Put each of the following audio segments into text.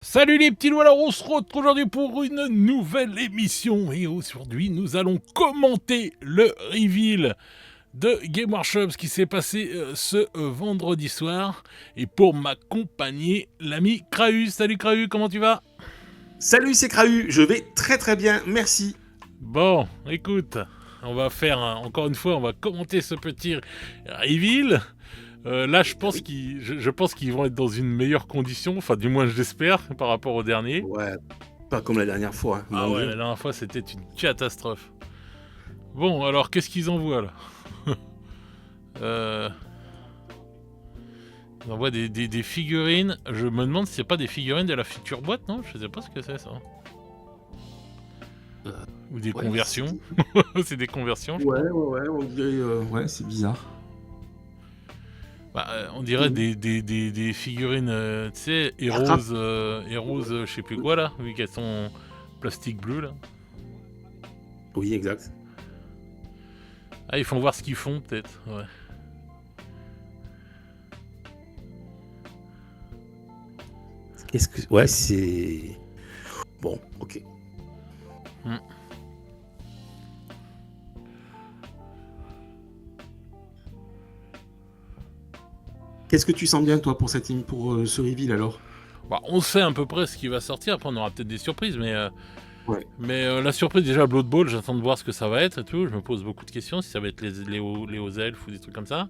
Salut les petits loups, alors on se retrouve aujourd'hui pour une nouvelle émission et aujourd'hui nous allons commenter le reveal de Game Workshop qui s'est passé ce vendredi soir et pour m'accompagner l'ami Kraus. Salut Kraus, comment tu vas? Salut, c'est Krahu, je vais très très bien, merci. Bon, écoute, on va faire encore une fois, on va commenter ce petit reveal. Là, je pense qu'ils vont être dans une meilleure condition, enfin du moins je l'espère par rapport au dernier. Ouais, pas comme la dernière fois, hein, Ah mon ouais, Dieu. la dernière fois c'était une catastrophe. Bon, alors qu'est-ce qu'ils envoient là? euh... Ils envoient des figurines. Je me demande si c'est pas des figurines de la future boîte, non? Je sais pas ce que c'est ça. Ou des conversions. C'est des conversions, je crois. Ouais, on dirait... ouais, c'est bizarre. Bah, on dirait des figurines, tu sais, Heroes, je sais plus quoi là, vu qu'elles sont plastique bleu là. Oui, exact. Ah, ils font voir ce qu'ils font peut-être, ouais. Qu'est-ce que... Ouais, c'est... Bon, ok. Qu'est-ce que tu sens bien, toi, pour ce reveal, alors? Bah, on sait à peu près ce qui va sortir, après on aura peut-être des surprises, mais... Ouais. Mais la surprise, déjà, Blood Bowl, j'attends de voir ce que ça va être et tout. Je me pose beaucoup de questions, si ça va être les hauts elfes ou des trucs comme ça.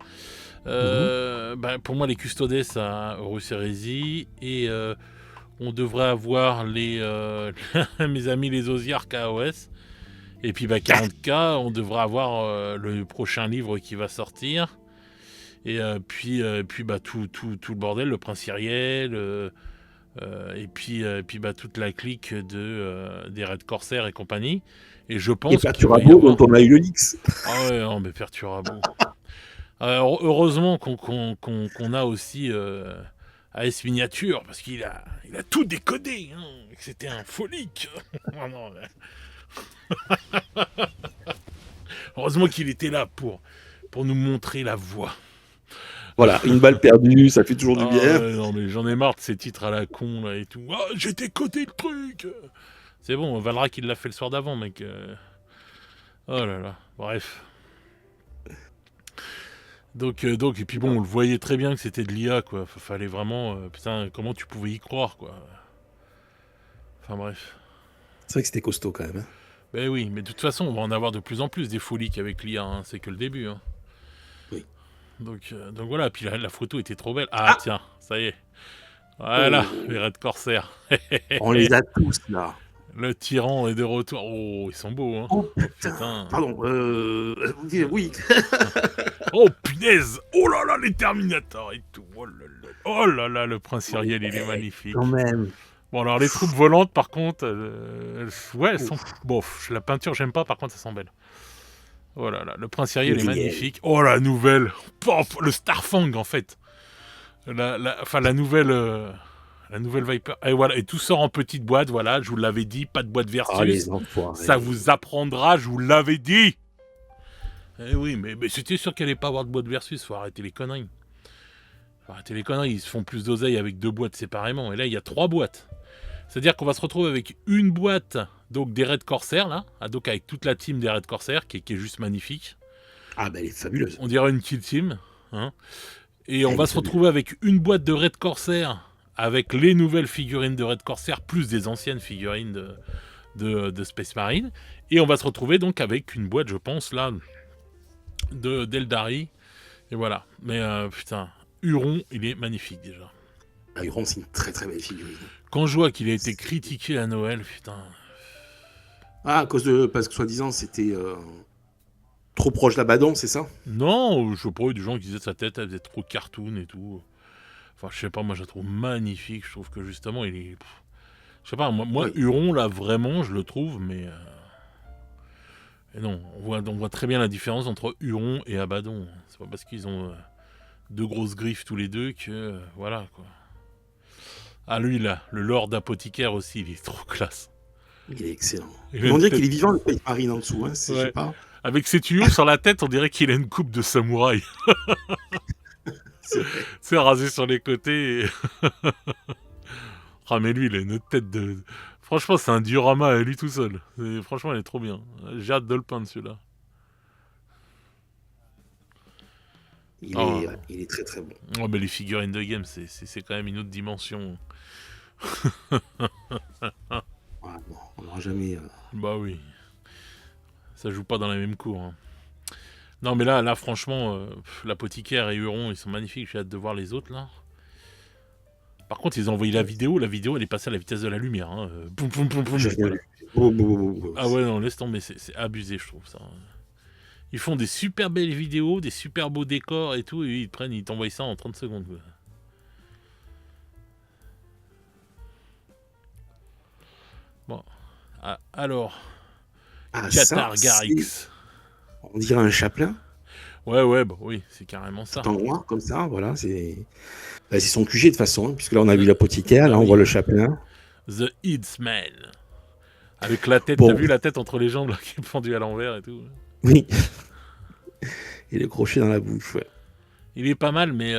Bah, pour moi, les Custodes, ça Horus Heresy. Et on devrait avoir mes amis les Osiarques AOS. Et puis, bah, 40K, on devrait avoir le prochain livre qui va sortir. Et puis bah, tout le bordel, le Prince Iriel. Et puis bah, toute la clique des Red Corsair et compagnie. Et je pense Et Perturabo, dont on a eu le Nix. Ah ouais, non, mais Perturabo. Alors, heureusement qu'on a aussi AS Miniature, parce qu'il a tout décodé. Hein, et que c'était un folique. Oh non, heureusement qu'il était là pour nous montrer la voie. Voilà, une balle perdue, ça fait toujours du bien. Non, mais j'en ai marre de ces titres à la con là et tout. Ah, j'ai décodé le truc. C'est bon, Valrak il l'a fait le soir d'avant, mec. Oh là là, bref. Donc, et puis bon, on le voyait très bien que c'était de l'IA, quoi. Fallait vraiment... putain, comment tu pouvais y croire, quoi. Enfin bref. C'est vrai que c'était costaud, quand même. Hein. Ben oui, mais de toute façon, on va en avoir de plus en plus des folies qu'avec l'IA, hein. C'est que le début, hein. Oui. Donc voilà, puis la photo était trop belle. Ah, tiens, ça y est. Voilà, les Red Corsair. On les a tous, là. Le tyran est de retour. Oh, ils sont beaux, hein. Oh, putain. Pardon, oui. Oh, punaise. Oh là là, les Terminators et tout. Oh là là, le Prince Iriel, il est magnifique. Quand même. Bon, alors les troupes volantes, par contre, ouais, elles sont... Bon, la peinture, j'aime pas, par contre, ça sent belle. Oh là là, le Prince Iriel est magnifique. Oh, la nouvelle. Pof, le Starfang, en fait. La nouvelle Viper. Et voilà, et tout sort en petite boîte, voilà, je vous l'avais dit, pas de boîte Versus. Ah, les enfoirés. Ça vous apprendra, je vous l'avais dit. Eh oui, mais c'était sûr qu'elle allait pas avoir de boîte Versus, faut arrêter les conneries. Ils se font plus d'oseille avec 2 boîtes séparément. Et là, il y a 3 boîtes. C'est-à-dire qu'on va se retrouver avec une boîte donc des Red Corsair, là, donc avec toute la team des Red Corsair, qui est juste magnifique. Ah, bah elle est fabuleuse. On dirait une kill team. Hein. Et on va se retrouver avec une boîte de Red Corsair, avec les nouvelles figurines de Red Corsair, plus des anciennes figurines de Space Marine. Et on va se retrouver donc avec une boîte, je pense, là, d'Eldari. Et voilà. Mais putain, Huron, il est magnifique déjà. Ah, Huron, c'est une très très belle figurine. Quand je vois qu'il a été critiqué à Noël, putain. Ah, parce que soi-disant c'était trop proche d'Abaddon, c'est ça? Non, je sais pas, il y a des gens qui disaient sa tête, elle faisait trop cartoon et tout. Enfin, je sais pas, moi je la trouve magnifique. Je trouve que justement, il est. Je sais pas, moi oui. Huron, là, vraiment, je le trouve, mais. Et non, on voit très bien la différence entre Huron et Abaddon. C'est pas parce qu'ils ont 2 grosses griffes tous les deux que. Voilà, quoi. Ah, lui, là, le Lord Apothicaire aussi, il est trop classe. Il est excellent. On dirait qu'il est vivant, le Space Marine en dessous, hein, ouais. Je sais pas. Avec ses tuyaux sur la tête, on dirait qu'il a une coupe de samouraï. C'est rasé sur les côtés. Et... Ah, mais lui, il a une tête de... Franchement, c'est un diorama à lui tout seul. Franchement, il est trop bien. J'ai hâte de le peindre, celui-là. Oh, Il est très très bon. oh, mais les figurines de game, c'est quand même une autre dimension. Ouais, bon, on n'aura jamais. Bah oui, ça joue pas dans la même cour. Hein. Non, mais là franchement, l'apothicaire et Huron, ils sont magnifiques. J'ai hâte de voir les autres, là. Par contre, ils ont envoyé la vidéo. La vidéo, elle est passée à la vitesse de la lumière. Hein. Poum, poum, poum, poum. J'ai rien Voilà. vu. Oh, Ah ouais, non, laisse tomber. C'est abusé, je trouve, ça. Ils font des super belles vidéos, des super beaux décors et tout, et ils t'envoient ça en 30 secondes. Quoi. Bon. Ah, alors, Ah, ça, Qatar Garrix. on dirait un chaplain. Ouais, bah oui, c'est carrément ça. Tout en noir, comme ça, voilà. C'est son QG de toute façon, hein, puisque là, on a vu l'apothicaire, là, on voit le chaplain. The Headsman. Avec la tête, Bon. T'as vu la tête entre les jambes là, qui est pendue à l'envers et tout. Oui. Et le crochet dans la bouche, ouais. Il est pas mal, mais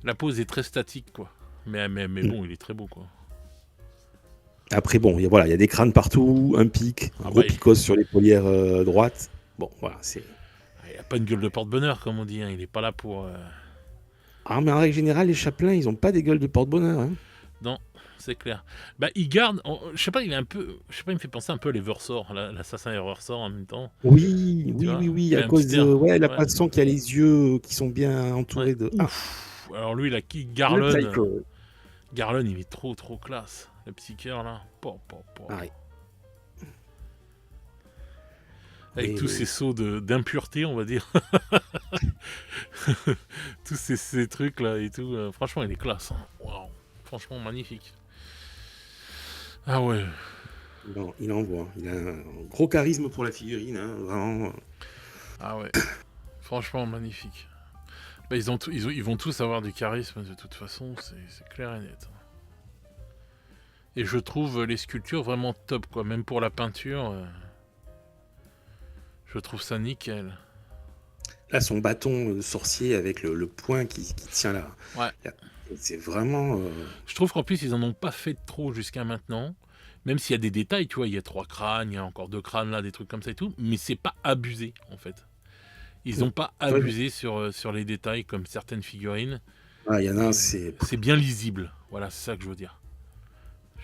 la pose est très statique, quoi. Mais bon, il est très beau, quoi. Après, bon, il y a des crânes partout, un pic, un gros picos sur l'épaulière droite. Bon, voilà, c'est... Il a pas une gueule de porte-bonheur, comme on dit. Hein. Il est pas là pour... Ah, mais en règle générale, les chapelains, ils ont pas des gueules de porte-bonheur. Hein. Non, c'est clair. Bah, il garde... Je sais pas, il est un peu... Je sais pas, il me fait penser un peu à l'Eversor. L'assassin Eversor en même temps. Oui, à cause de la façon qu'il a les yeux qui sont bien entourés de... Ah. Alors lui, Garlon... Garlon, il est trop classe. Le psycheur, là. Ah, oui. Avec tous ces sauts d'impureté, on va dire. Tous ces trucs-là et tout. Franchement, il est classe. Hein. Wow. Franchement, magnifique. Ah ouais. Non, il envoie. Il a un gros charisme pour la figurine, hein, vraiment. Ah ouais. Franchement, magnifique. Bah, ils vont tous avoir du charisme, de toute façon. C'est clair et net. Et je trouve les sculptures vraiment top, quoi. Même pour la peinture, je trouve ça nickel. Là, son bâton sorcier avec le poing qui tient là. Ouais. C'est vraiment... Je trouve qu'en plus, ils en ont pas fait trop jusqu'à maintenant. Même s'il y a des détails, tu vois, il y a 3 crânes, il y a encore 2 crânes là, des trucs comme ça et tout. Mais c'est pas abusé, en fait. Ils n'ont pas abusé sur les détails comme certaines figurines. Ah, il y en a, c'est bien lisible. Voilà, c'est ça que je veux dire.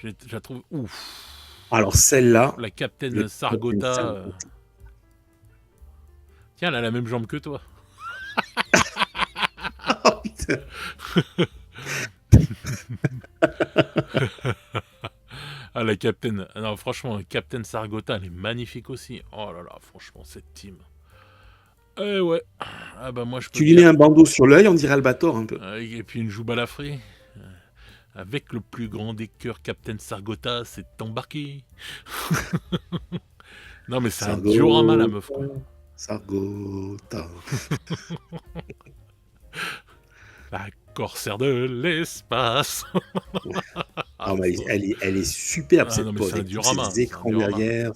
Je la trouve ouf. Alors celle-là... La Captain Sargota... Tiens, elle a la même jambe que toi. Oh putain. Ah, la Captain... Non, franchement, Captain Sargota, elle est magnifique aussi. Oh là là, franchement, cette team... Eh ouais. Ah bah moi, je peux tu lui mets un bandeau sur l'œil, on dirait Albator un peu. Et puis une joue balafrée. Avec le plus grand des cœurs, Captain Sargota, c'est embarqué. Non, mais c'est un diorama, la meuf, quoi. Sargota. La corsaire de l'espace. mais elle est superbe, cette pose. C'est un diorama. Ces écrans derrière.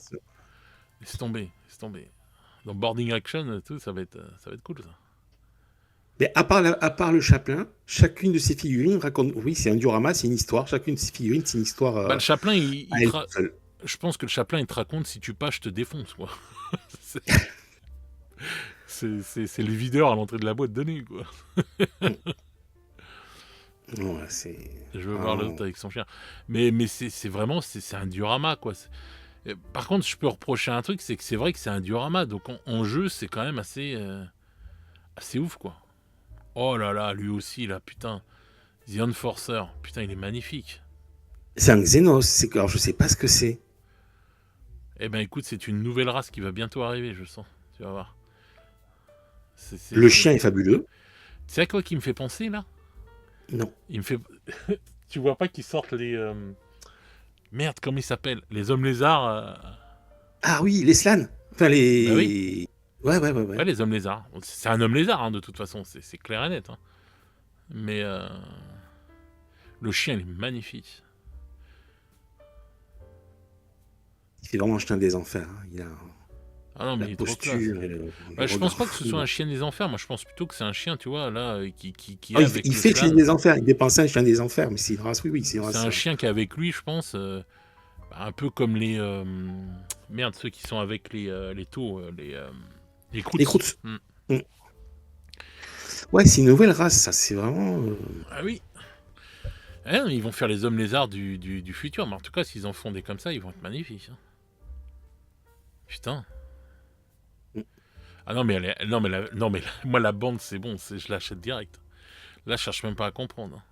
Laisse tomber. Dans Boarding Action, tout, ça va être cool, ça. Mais à part le chaplain, chacune de ces figurines raconte... Oui, c'est un diorama, c'est une histoire. Chacune de ces figurines, c'est une histoire... le chaplain, je pense que le chaplain, il te raconte, si tu passes, je te défonce, quoi. c'est le videur à l'entrée de la boîte de nuit, quoi. Ouais, c'est... Je veux voir l'autre avec son chien. Mais c'est vraiment... C'est un diorama, quoi. Par contre, je peux reprocher un truc, c'est que c'est vrai que c'est un diorama. Donc, en jeu, c'est quand même assez ouf, quoi. Oh là là, lui aussi, là, putain. The Enforcer, putain, il est magnifique. C'est un Xenos, alors je sais pas ce que c'est. Eh ben écoute, c'est une nouvelle race qui va bientôt arriver, je sens. Tu vas voir. Le chien est fabuleux. Tu sais à quoi qui me fait penser, là? Non. Il me fait... Tu vois pas qu'ils sortent les... Merde, comment ils s'appellent? Les hommes lézards... Ah oui, les slans. Enfin, les... Bah oui. Ouais. Ouais, les hommes lézards. C'est un homme lézard, hein, de toute façon. C'est clair et net. Hein. Mais... Le chien, il est magnifique. Il fait vraiment un chien des enfers. Hein. Ah non, mais La il est trop classe. posture et le Je pense regard pas que ce soit fou. un chien des enfers. Moi, je pense plutôt que c'est un chien, tu vois, là, qui Ah, est il avec le fait le chien slan. des enfers, il dépense un chien des enfers, mais c'est une race, oui, c'est une C'est race. un chien qui est avec lui, je pense. Un peu comme les. Merde, ceux qui sont avec les taux, les Les croûtes. croûtes. Mm. Ouais, c'est une nouvelle race, ça, c'est vraiment. Ah oui. Ils vont faire les hommes lézards du futur, mais en tout cas, s'ils en font des comme ça, ils vont être magnifiques. Hein. Putain. Mm. Ah non, mais, moi, la bande, c'est bon, je l'achète direct. Là, je cherche même pas à comprendre.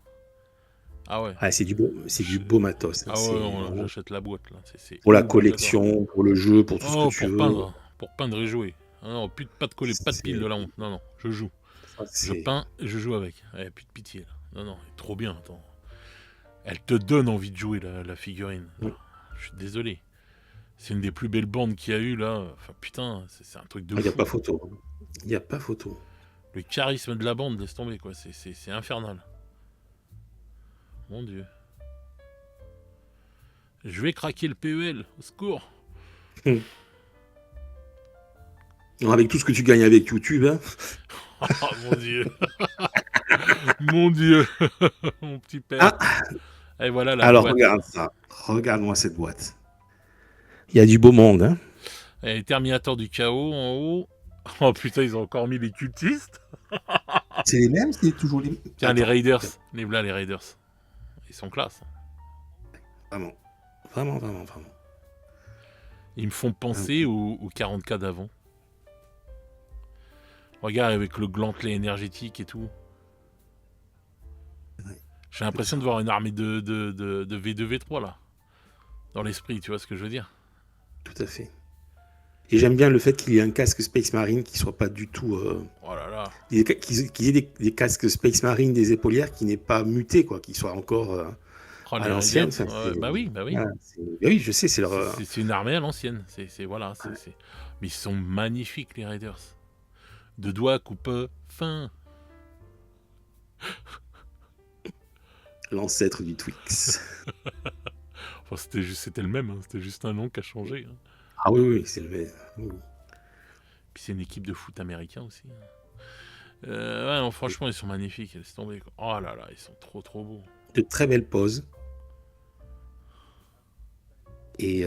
Ah ouais. Ah, c'est du beau matos. Ah ouais, non, j'achète la boîte, là. C'est pour la collection, pour le jeu, pour tout ce que tu veux. Pour peindre et jouer. Ah non, pas de coller, pas de pile de la honte. Non, je joue. Je peins et je joue avec. Plus de pitié, là. Non, trop bien, attends. Elle te donne envie de jouer, la figurine. Mm. Je suis désolé. C'est une des plus belles bandes qu'il y a eu, là. Enfin, putain, c'est un truc de fou. Il n'y a pas photo. Il n'y a pas photo. Le charisme de la bande, laisse tomber, quoi. C'est infernal. Mon Dieu. Je vais craquer le PEL, au secours. Non, avec tout ce que tu gagnes avec YouTube, hein. Oh mon Dieu. Mon Dieu. Mon petit père. Et voilà la Alors, boîte. regarde ça. Regarde-moi cette boîte. Il y a du beau monde, hein. Et Terminator du chaos en haut. Oh putain, ils ont encore mis les cultistes. C'est les mêmes, c'est toujours les mêmes. Tiens, les Raiders. Les Raiders. Ils sont classe. Vraiment. Vraiment. Ils me font penser aux 40K d'avant. Regarde avec le gantelet énergétique et tout. Ouais. J'ai l'impression de voir une armée de V2, V3 là. Dans l'esprit, tu vois ce que je veux dire? Tout à fait. Et j'aime bien le fait qu'il y ait un casque Space Marine qui soit pas du tout. Oh là là. Qu'il y ait des casques Space Marine, des épaulières qui n'est pas muté, quoi, qui soit encore à l'ancienne. Enfin, bah oui. Voilà, oui, je sais, c'est leur. C'est une armée à l'ancienne. Voilà. Mais ils sont magnifiques les Raiders. De doigts coupe fin. L'ancêtre du Twix. Enfin, c'était le même. Hein. C'était juste un nom qui a changé. Hein. Ah oui, c'est le même. Oui. Puis c'est une équipe de foot américain aussi. Ouais, non, franchement, ils sont magnifiques. Laisse tomber. Quoi. Oh là là, ils sont trop beaux. De très belles poses. Et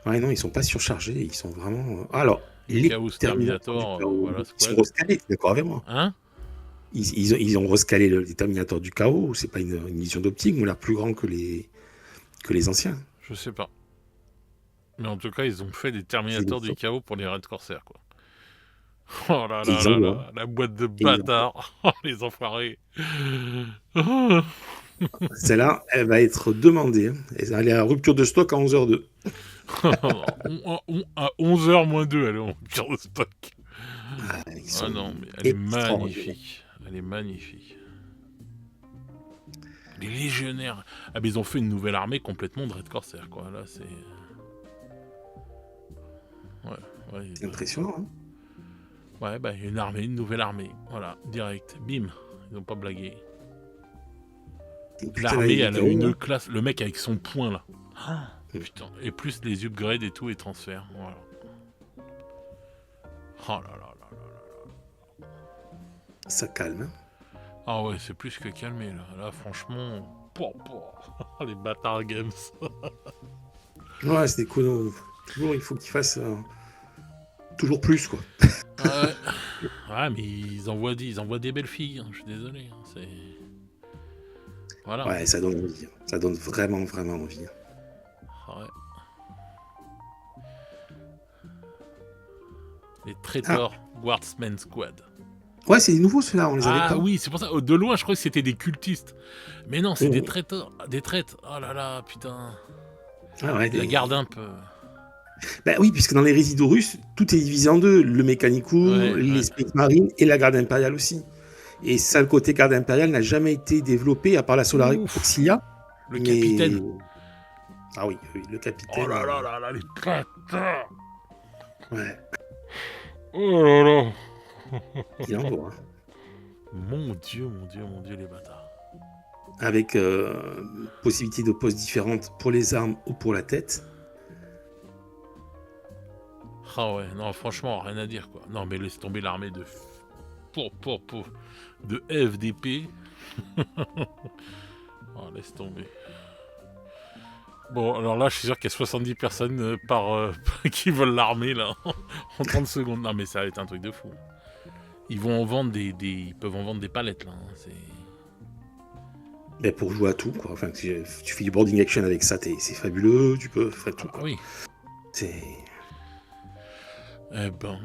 ouais, non, ils sont pas surchargés. Ils sont vraiment. Alors, les Chaos Terminator, voilà, ils sont rescalés, d'accord avec moi. Hein? Ils ont rescalé les Terminators du chaos. C'est pas une illusion d'optique, mais l'air plus grand que les anciens. Je sais pas. Mais en tout cas, ils ont fait des Terminators du chaos pour les Red Corsair, quoi. Oh là là, la boîte de bâtards. Oh, les enfoirés. Celle-là, elle va être demandée. Elle est à rupture de stock à 11h02. À 11h moins 2, elle est en rupture de stock. Ah non, mais elle est magnifique. Elle est magnifique. Les légionnaires. Ah, mais ils ont fait une nouvelle armée complètement de Red Corsair, quoi. Là, c'est. Ouais. C'est impressionnant, hein. Ouais, bah, une nouvelle armée. Voilà, direct. Bim. Ils n'ont pas blagué. L'armée, elle a une classe. Le mec avec son poing, là. Putain. Et plus les upgrades et tout, et transferts. Voilà. Oh là là. Ça calme, hein. Ah ouais, c'est plus que calmé, là. Là, franchement... Les bâtards games. Ouais, c'est des coups. Toujours, il faut qu'ils fassent toujours plus, quoi. Ouais, mais ils envoient des belles filles, hein. Je suis désolé. Hein. C'est... Voilà. Ouais, ça donne envie. Ça donne vraiment envie. Ouais. Les Traitors Guardsman Squad. Ouais, c'est nouveau ceux-là, on les avait pas. Ah oui, c'est pour ça. De loin, je crois que c'était des cultistes. Mais non, c'est des traiteurs. Des traites. Oh là là, putain. Ah ouais, la garde un peu. Bah oui, puisque dans les résidus russes, tout est divisé en deux. Le Mechanicum, les Space Marines et la garde impériale aussi. Et ça, le côté garde impériale n'a jamais été développé, à part la Solar Auxilia. Le capitaine. Ah oui, le capitaine. Oh là là, les bâtards. Ouais. Oh là là. Il en voit. Mon Dieu, les bâtards. Avec possibilité de poses différentes pour les armes ou pour la tête. Ah ouais, non, franchement, rien à dire, quoi. Non, mais laisse tomber l'armée de... de FDP. Oh, laisse tomber. Bon, alors là, je suis sûr qu'il y a 70 personnes qui veulent l'armée, là, en 30 secondes. Non, mais ça va être un truc de fou. Ils vont en vendre ils peuvent en vendre des palettes, là. C'est... Mais pour jouer à tout, quoi. Enfin, tu fais du boarding action avec ça, c'est fabuleux, tu peux faire tout, quoi. Oui. C'est... Eh ben...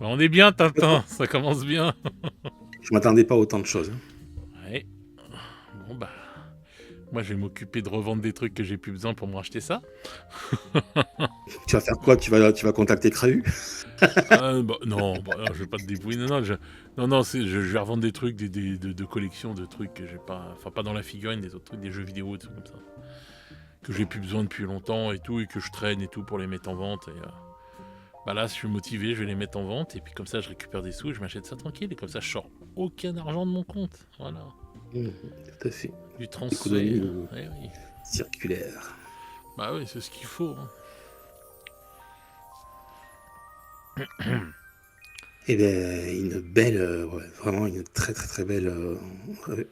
On est bien, Tintin, ça commence bien. Je m'attendais pas à autant de choses. Ouais. Bon, bah... Moi, je vais m'occuper de revendre des trucs que j'ai plus besoin pour me racheter ça. Tu vas faire quoi? Tu vas contacter Krahu? Non, je vais pas te débrouiller. Non, je vais revendre des trucs de collection, de trucs que j'ai pas... Enfin, pas dans la figurine, des autres trucs, des jeux vidéo, des trucs comme ça. Que j'ai plus besoin depuis longtemps et tout, et que je traîne et tout pour les mettre en vente. Et, bah là, si je suis motivé, je vais les mettre en vente, et puis comme ça, je récupère des sous, et je m'achète ça tranquille, et comme ça, je sors aucun argent de mon compte. Voilà. Tout à fait. Du transfert. Oui. Circulaire. Bah oui, c'est ce qu'il faut. Et bien, une belle, vraiment une très très très belle,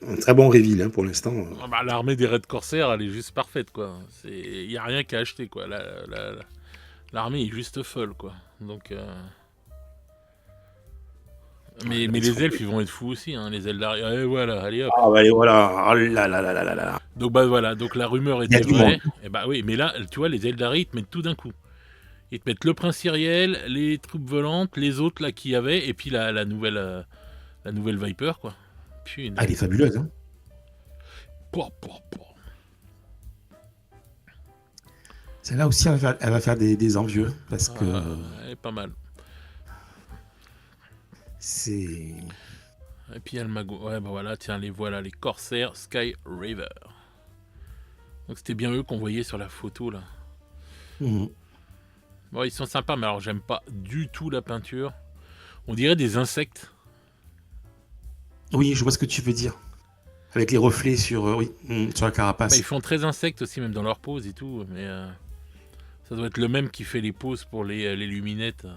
un très bon reveal pour l'instant. Bah, l'armée des Red Corsair, elle est juste parfaite, quoi. Il y a rien qu'à acheter, quoi. L'armée est juste folle, quoi. Donc... Mais les elfes, ils vont être fous aussi, hein, les Eldari. Allez, voilà, allez hop. Ah, bah, allez, voilà. Oh là là là là là là. Donc, bah voilà, donc la rumeur était vraie. Et bah oui, mais là, tu vois, les Eldari, ils te mettent tout d'un coup. Ils te mettent le prince Iriel, les troupes volantes, les autres là qu'il y avait, et puis la nouvelle Viper, quoi. Puis elle est fabuleuse, hein. Celle-là aussi, elle va faire des envieux, parce que... Elle est pas mal. C'est... Et puis il y a le magot. Ouais, bah voilà, tiens, les voilà, les Corsair Sky River. Donc c'était bien eux qu'on voyait sur la photo, là. Bon, ils sont sympas, mais alors j'aime pas du tout la peinture. On dirait des insectes. Oui, je vois ce que tu veux dire. Avec les reflets sur la carapace. Bah, ils font très insectes aussi, même dans leur pose et tout, mais ça doit être le même qui fait les poses pour les luminettes.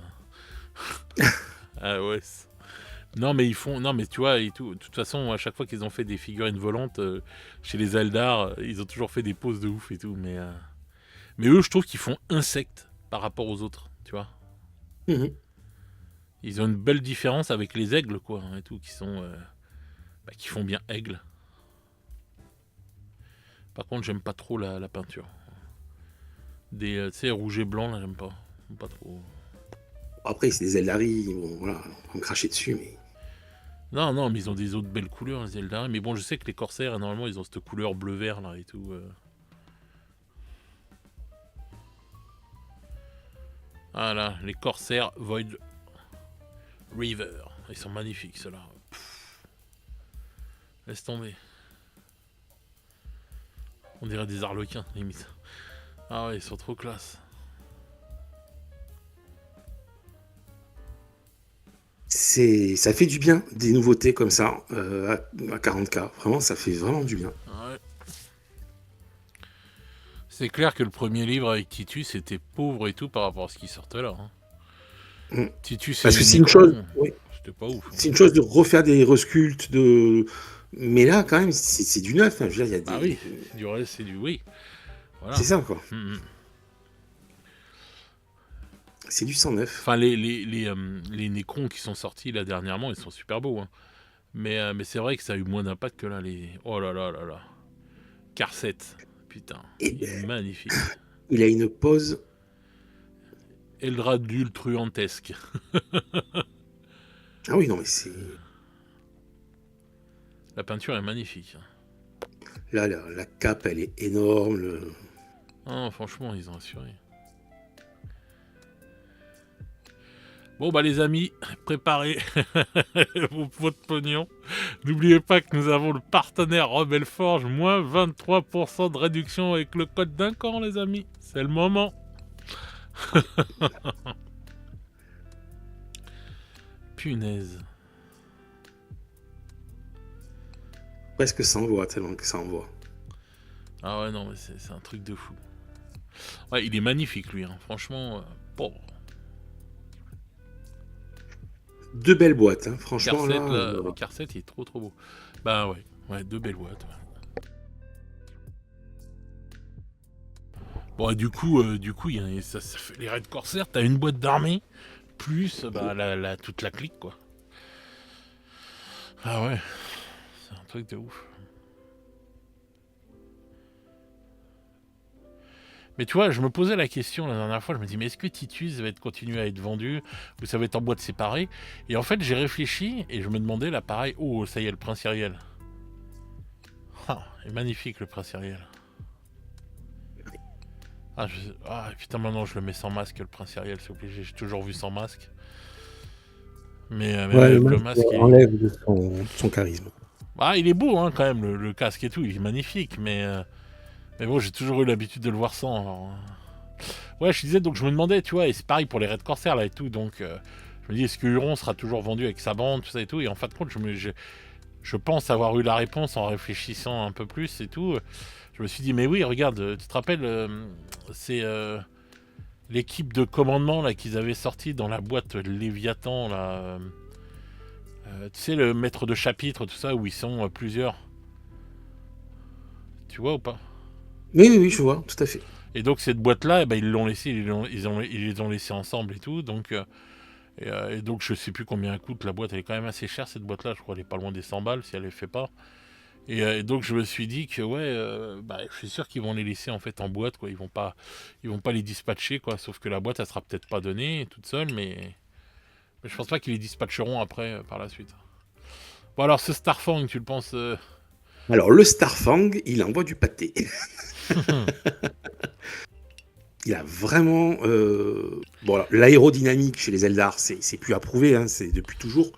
Ah ouais. Non, mais ils font... Non, mais tu vois, et tout. De toute façon, à chaque fois qu'ils ont fait des figurines volantes, chez les Eldar, ils ont toujours fait des poses de ouf et tout, mais eux, je trouve qu'ils font insectes par rapport aux autres, tu vois. Ils ont une belle différence avec les aigles, quoi, et tout, qui sont... qui font bien aigle. Par contre, j'aime pas trop la peinture. Tu sais, rouge et blanc, là, j'aime pas. J'aime pas trop. Après, c'est des Eldari, bon, voilà, on va cracher dessus, mais... Non, mais ils ont des autres belles couleurs, les Eldari. Mais bon, je sais que les Corsaires, normalement, ils ont cette couleur bleu-vert, là, et tout. Voilà, les Corsair Void River. Ils sont magnifiques, ceux-là. Laisse tomber. On dirait des arlequins, limite. Ah ouais, ils sont trop classe. Ça fait du bien, des nouveautés comme ça, à 40K. Vraiment, ça fait vraiment du bien. Ouais. C'est clair que le premier livre avec Titus était pauvre et tout par rapport à ce qui sortait là. Titus, parce que c'est une chose... Oui. C'était pas ouf. C'est une chose de refaire des resculptes, mais là, quand même, c'est du neuf. Hein. Je veux dire, y a des... Ah oui, du reste, c'est du... Oui. Voilà. C'est ça, quoi. C'est du 109. Enfin, les Necrons qui sont sortis là dernièrement, ils sont super beaux. Hein. Mais c'est vrai que ça a eu moins d'impact que là, les... Oh là là là là. Carset. Putain. Il est magnifique. Il a une pose... Eldradul truantesque. Ah oui, non, mais c'est... La peinture est magnifique. Là, la cape, elle est énorme. Non, franchement, ils ont assuré. Bon, bah les amis, préparez votre pognon. N'oubliez pas que nous avons le partenaire Rebelle Forge, moins 23% de réduction avec le code d'un camp, les amis. C'est le moment. Punaise. Presque sans voix, tellement que ça envoie. Ah ouais, non, mais c'est un truc de fou. Ouais, il est magnifique lui, hein. Franchement. Bon. 2 belles boîtes, hein. Franchement Car 7, là. là, Car 7, il est trop beau. Bah ouais, 2 belles boîtes. Ouais. Bon, et du coup, ça fait les raids Corsair, t'as une boîte d'armée, plus toute la clique, quoi. Ah ouais, c'est un truc de ouf. Mais tu vois, je me posais la question la dernière fois, je me dis, mais est-ce que Titus va continuer à être vendu, ou ça va être en boîte séparée? Et en fait, j'ai réfléchi, et je me demandais, là, pareil, oh, ça y est, le Prince Ariel. Ah, il est magnifique, le Prince Ariel. Ah, putain, maintenant je le mets sans masque, le Prince Ariel, c'est obligé. J'ai toujours vu sans masque. Mais Ouais, avec le le masque masque, enlève de son charisme. Ah, il est beau, hein, quand même, le casque et tout, il est magnifique, mais bon, j'ai toujours eu l'habitude de le voir sans. Alors. Ouais, je disais, donc je me demandais, tu vois, et c'est pareil pour les Red Corsair là et tout, donc je me dis, est-ce que Huron sera toujours vendu avec sa bande, tout ça et tout, et en fin de compte, je pense avoir eu la réponse en réfléchissant un peu plus et tout. Je me suis dit, mais oui, regarde, tu te rappelles, c'est l'équipe de commandement là qu'ils avaient sorti dans la boîte Léviathan là. Tu sais, le maître de chapitre, tout ça, où ils sont plusieurs. Tu vois ou pas? Oui, je vois, tout à fait. Et donc cette boîte-là, ils l'ont laissé, ils les ont laissés ensemble et tout. Donc et donc je sais plus combien elle coûte. La boîte, elle est quand même assez chère cette boîte-là. Je crois qu'elle est pas loin des 100 balles si elle les fait pas. Et donc je me suis dit que je suis sûr qu'ils vont les laisser en fait en boîte, quoi. Ils vont pas les dispatcher, quoi. Sauf que la boîte, elle sera peut-être pas donnée toute seule, mais je pense pas qu'ils les dispatcheront après par la suite. Bon alors ce Starfang, tu le penses Alors le Starfang, il envoie du pâté. Il a vraiment... Bon, l'aérodynamique chez les Eldar, c'est plus approuvé, hein, c'est depuis toujours.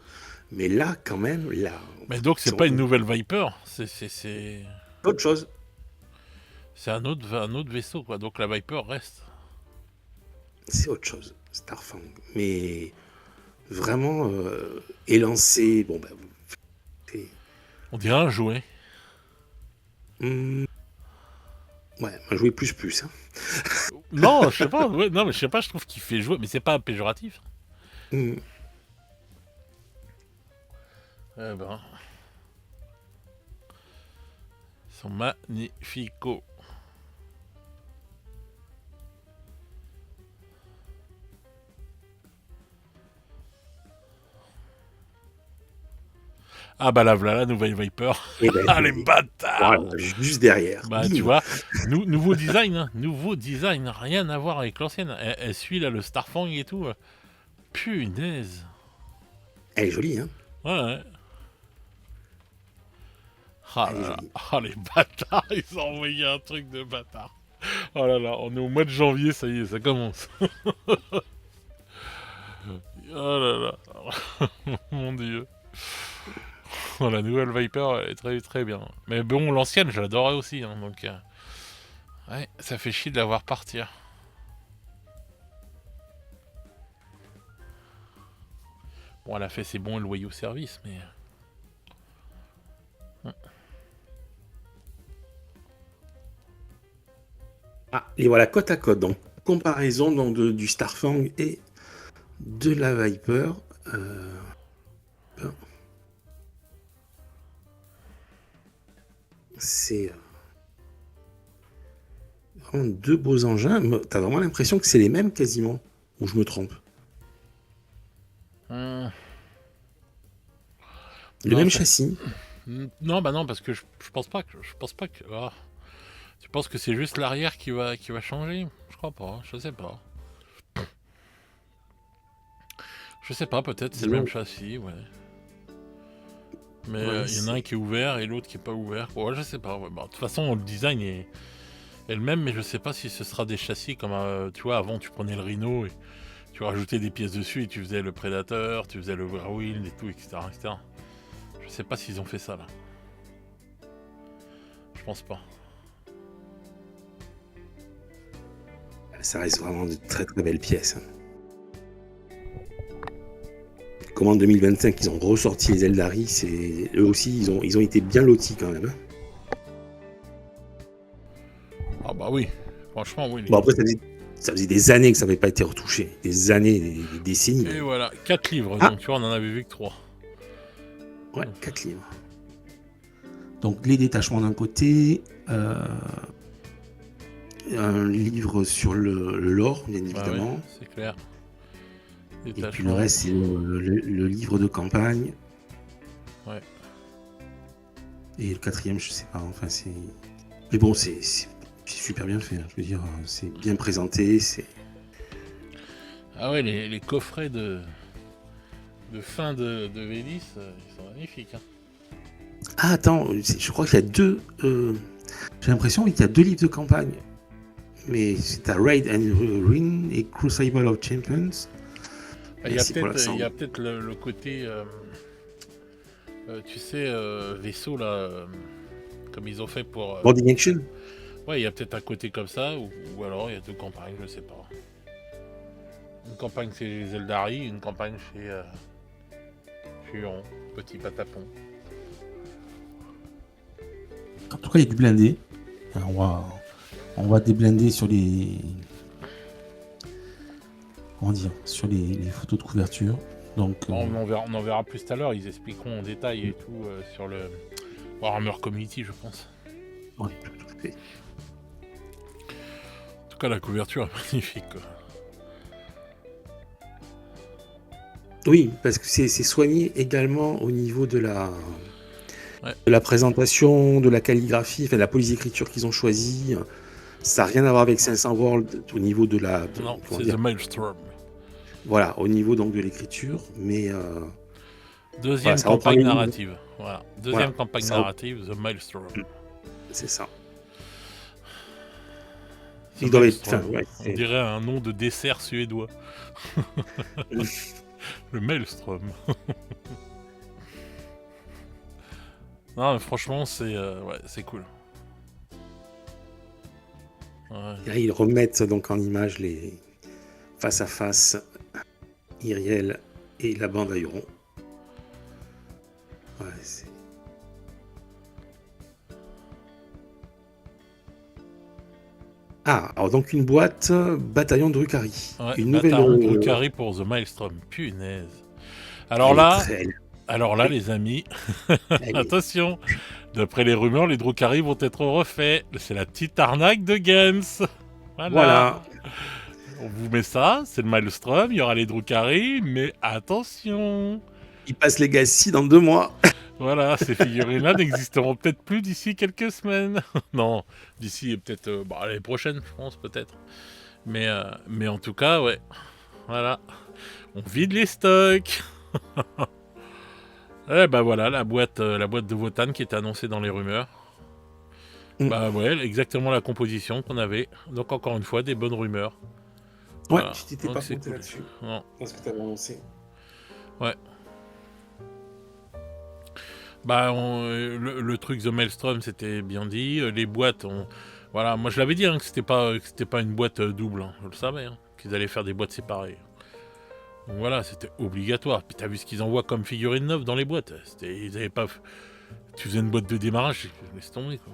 Mais là, quand même, là... Mais donc c'est pas une nouvelle Viper, c'est autre chose. C'est un autre vaisseau, quoi. Donc la Viper reste. C'est autre chose, Starfang. Mais vraiment élancé... Bon, on dirait un jouet. Ouais, un jouet plus. Hein. Non, je sais pas. Ouais, non, mais je sais pas. Je trouve qu'il fait jouer, mais c'est pas péjoratif. Eh ben, ils sont magnificaux. Ah bah là, voilà la nouvelle Viper. Ah les bâtards. Voilà, juste derrière. Bah tu vois, nouveau design, hein. Nouveau design, rien à voir avec l'ancienne. Elle suit là le Starfang et tout. Punaise. Elle est jolie, hein. Ouais. Ah les bâtards, ils ont envoyé un truc de bâtard. Oh là là, on est au mois de janvier, ça y est, ça commence. Oh là là. Mon dieu. Oh, la nouvelle Viper est très très bien. Mais bon, l'ancienne, je l'adorais aussi, hein, donc... ouais, ça fait chier de la voir partir. Bon, elle a fait ses bons et loyaux services, mais... Ah, et voilà, côte à côte, donc comparaison donc, du Starfang et de la Viper. C'est vraiment deux beaux engins. T'as vraiment l'impression que c'est les mêmes quasiment, ou je me trompe? Le même châssis. Non, bah non, parce que je pense pas que... Ah. Tu penses que c'est juste l'arrière qui va changer? Je crois pas, je sais pas. Je sais pas, peut-être c'est le même châssis, ouais. Mais il y en a un qui est ouvert et l'autre qui est pas ouvert. Ouais, je sais pas. Ouais. Bon, de toute façon, le design est le même, mais je sais pas si ce sera des châssis comme, tu vois, avant tu prenais le Rhino et tu rajoutais des pièces dessus et tu faisais le Predator, tu faisais le Whirlwind et tout, etc., etc. Je sais pas s'ils ont fait ça là. Je pense pas. Ça reste vraiment de très très belles pièces. Comme en 2025, ils ont ressorti les Eldari, eux aussi, ils ont été bien lotis quand même. Hein. Ah bah oui. Franchement, oui. Bon, après, ça faisait des années que ça n'avait pas été retouché. Des années, des décennies. Et voilà, 4 livres, donc tu vois, on en avait vu que 3. Ouais, 4 livres. Donc, les détachements d'un côté, un livre sur le lore, bien évidemment. Ouais, c'est clair. Et puis le reste, c'est le livre de campagne. Ouais. Et le 4e, je sais pas, enfin, c'est... Mais bon, c'est super bien fait, hein. Je veux dire, c'est bien présenté, c'est... Ah ouais, les coffrets de fin de Vélis, ils sont magnifiques. Hein. Ah, attends, je crois qu'il y a 2... j'ai l'impression qu'il y a 2 livres de campagne. Mais c'est à Raid and Ruin et Crucible of Champions. Il y a peut-être le côté... tu sais, vaisseau, là... comme ils ont fait pour... Boarding Action. Ouais, il y a peut-être un côté comme ça, ou alors il y a 2 campagnes, je sais pas. Une campagne chez les Eldari, une campagne chez Huron, Petit Patapon. En tout cas, il y a du blindé. On va déblinder sur les... Comment dire? Sur les photos de couverture. Donc, on en verra plus tout à l'heure, ils expliqueront en détail et tout sur le Warhammer Community, je pense. Ouais, tout à fait. En tout cas, la couverture est magnifique, quoi. Oui, parce que c'est soigné également au niveau de la présentation, de la calligraphie, enfin de la police d'écriture qu'ils ont choisie. Ça n'a rien à voir avec 500 World au niveau de la... Non, c'est The Maelstrom. Voilà, au niveau donc de l'écriture, mais... Deuxième campagne narrative. Voilà. Deuxième campagne narrative, The Maelstrom. C'est ça. Il doit être... on dirait un nom de dessert suédois. Le Maelstrom. Non, mais franchement, c'est cool. Ouais. Là, ils remettent donc en image les face à face Iriel et la bande à Huron. Ouais, c'est... Ah, alors donc une boîte bataillon de Drukhari. Ouais, une nouvelle Drukhari pour The Maelstrom. Punaise. Alors là, les amis, attention. D'après les rumeurs, les Drukhari vont être refaits. C'est la petite arnaque de Games. Voilà. On vous met ça, c'est le Maelstrom, il y aura les Drukhari, mais attention. Ils passent Legacy dans 2 mois. Voilà, ces figurines-là n'existeront peut-être plus d'ici quelques semaines. Non, d'ici peut-être l'année prochaine, je pense, peut-être. Mais en tout cas, ouais. Voilà. On vide les stocks. Eh ben voilà, la boîte de Wotan qui était annoncée dans les rumeurs. Bah ouais, exactement la composition qu'on avait. Donc encore une fois, des bonnes rumeurs. Ouais, voilà. Tu t'étais pas compté là-dessus. Non. Parce que t'avais annoncé. Ouais. Bah le truc The Maelstrom, c'était bien dit. Les boîtes, voilà, moi je l'avais dit que c'était pas une boîte double. Hein. Je le savais, qu'ils allaient faire des boîtes séparées. Donc voilà, c'était obligatoire. Puis t'as vu ce qu'ils envoient comme figurines neuves dans les boîtes. Ils avaient pas... Tu faisais une boîte de démarrage, laisse tomber, quoi.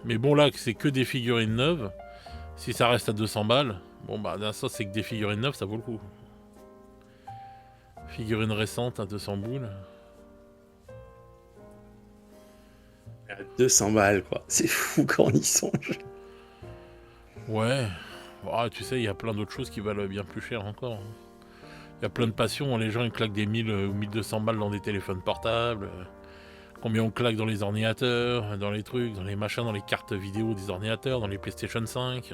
Mais bon, là, c'est que des figurines neuves. Si ça reste à 200 balles, bon bah, d'un sens, c'est que des figurines neuves, ça vaut le coup. Figurines récentes à 200 boules. À 200 balles, quoi. C'est fou quand on y songe. Ouais. Oh, tu sais, il y a plein d'autres choses qui valent bien plus cher encore. Il y a plein de passions. Les gens, ils claquent des 1000 ou 1200 balles dans des téléphones portables. Combien on claque dans les ordinateurs, dans les trucs, dans les machins, dans les cartes vidéo des ordinateurs, dans les PlayStation 5.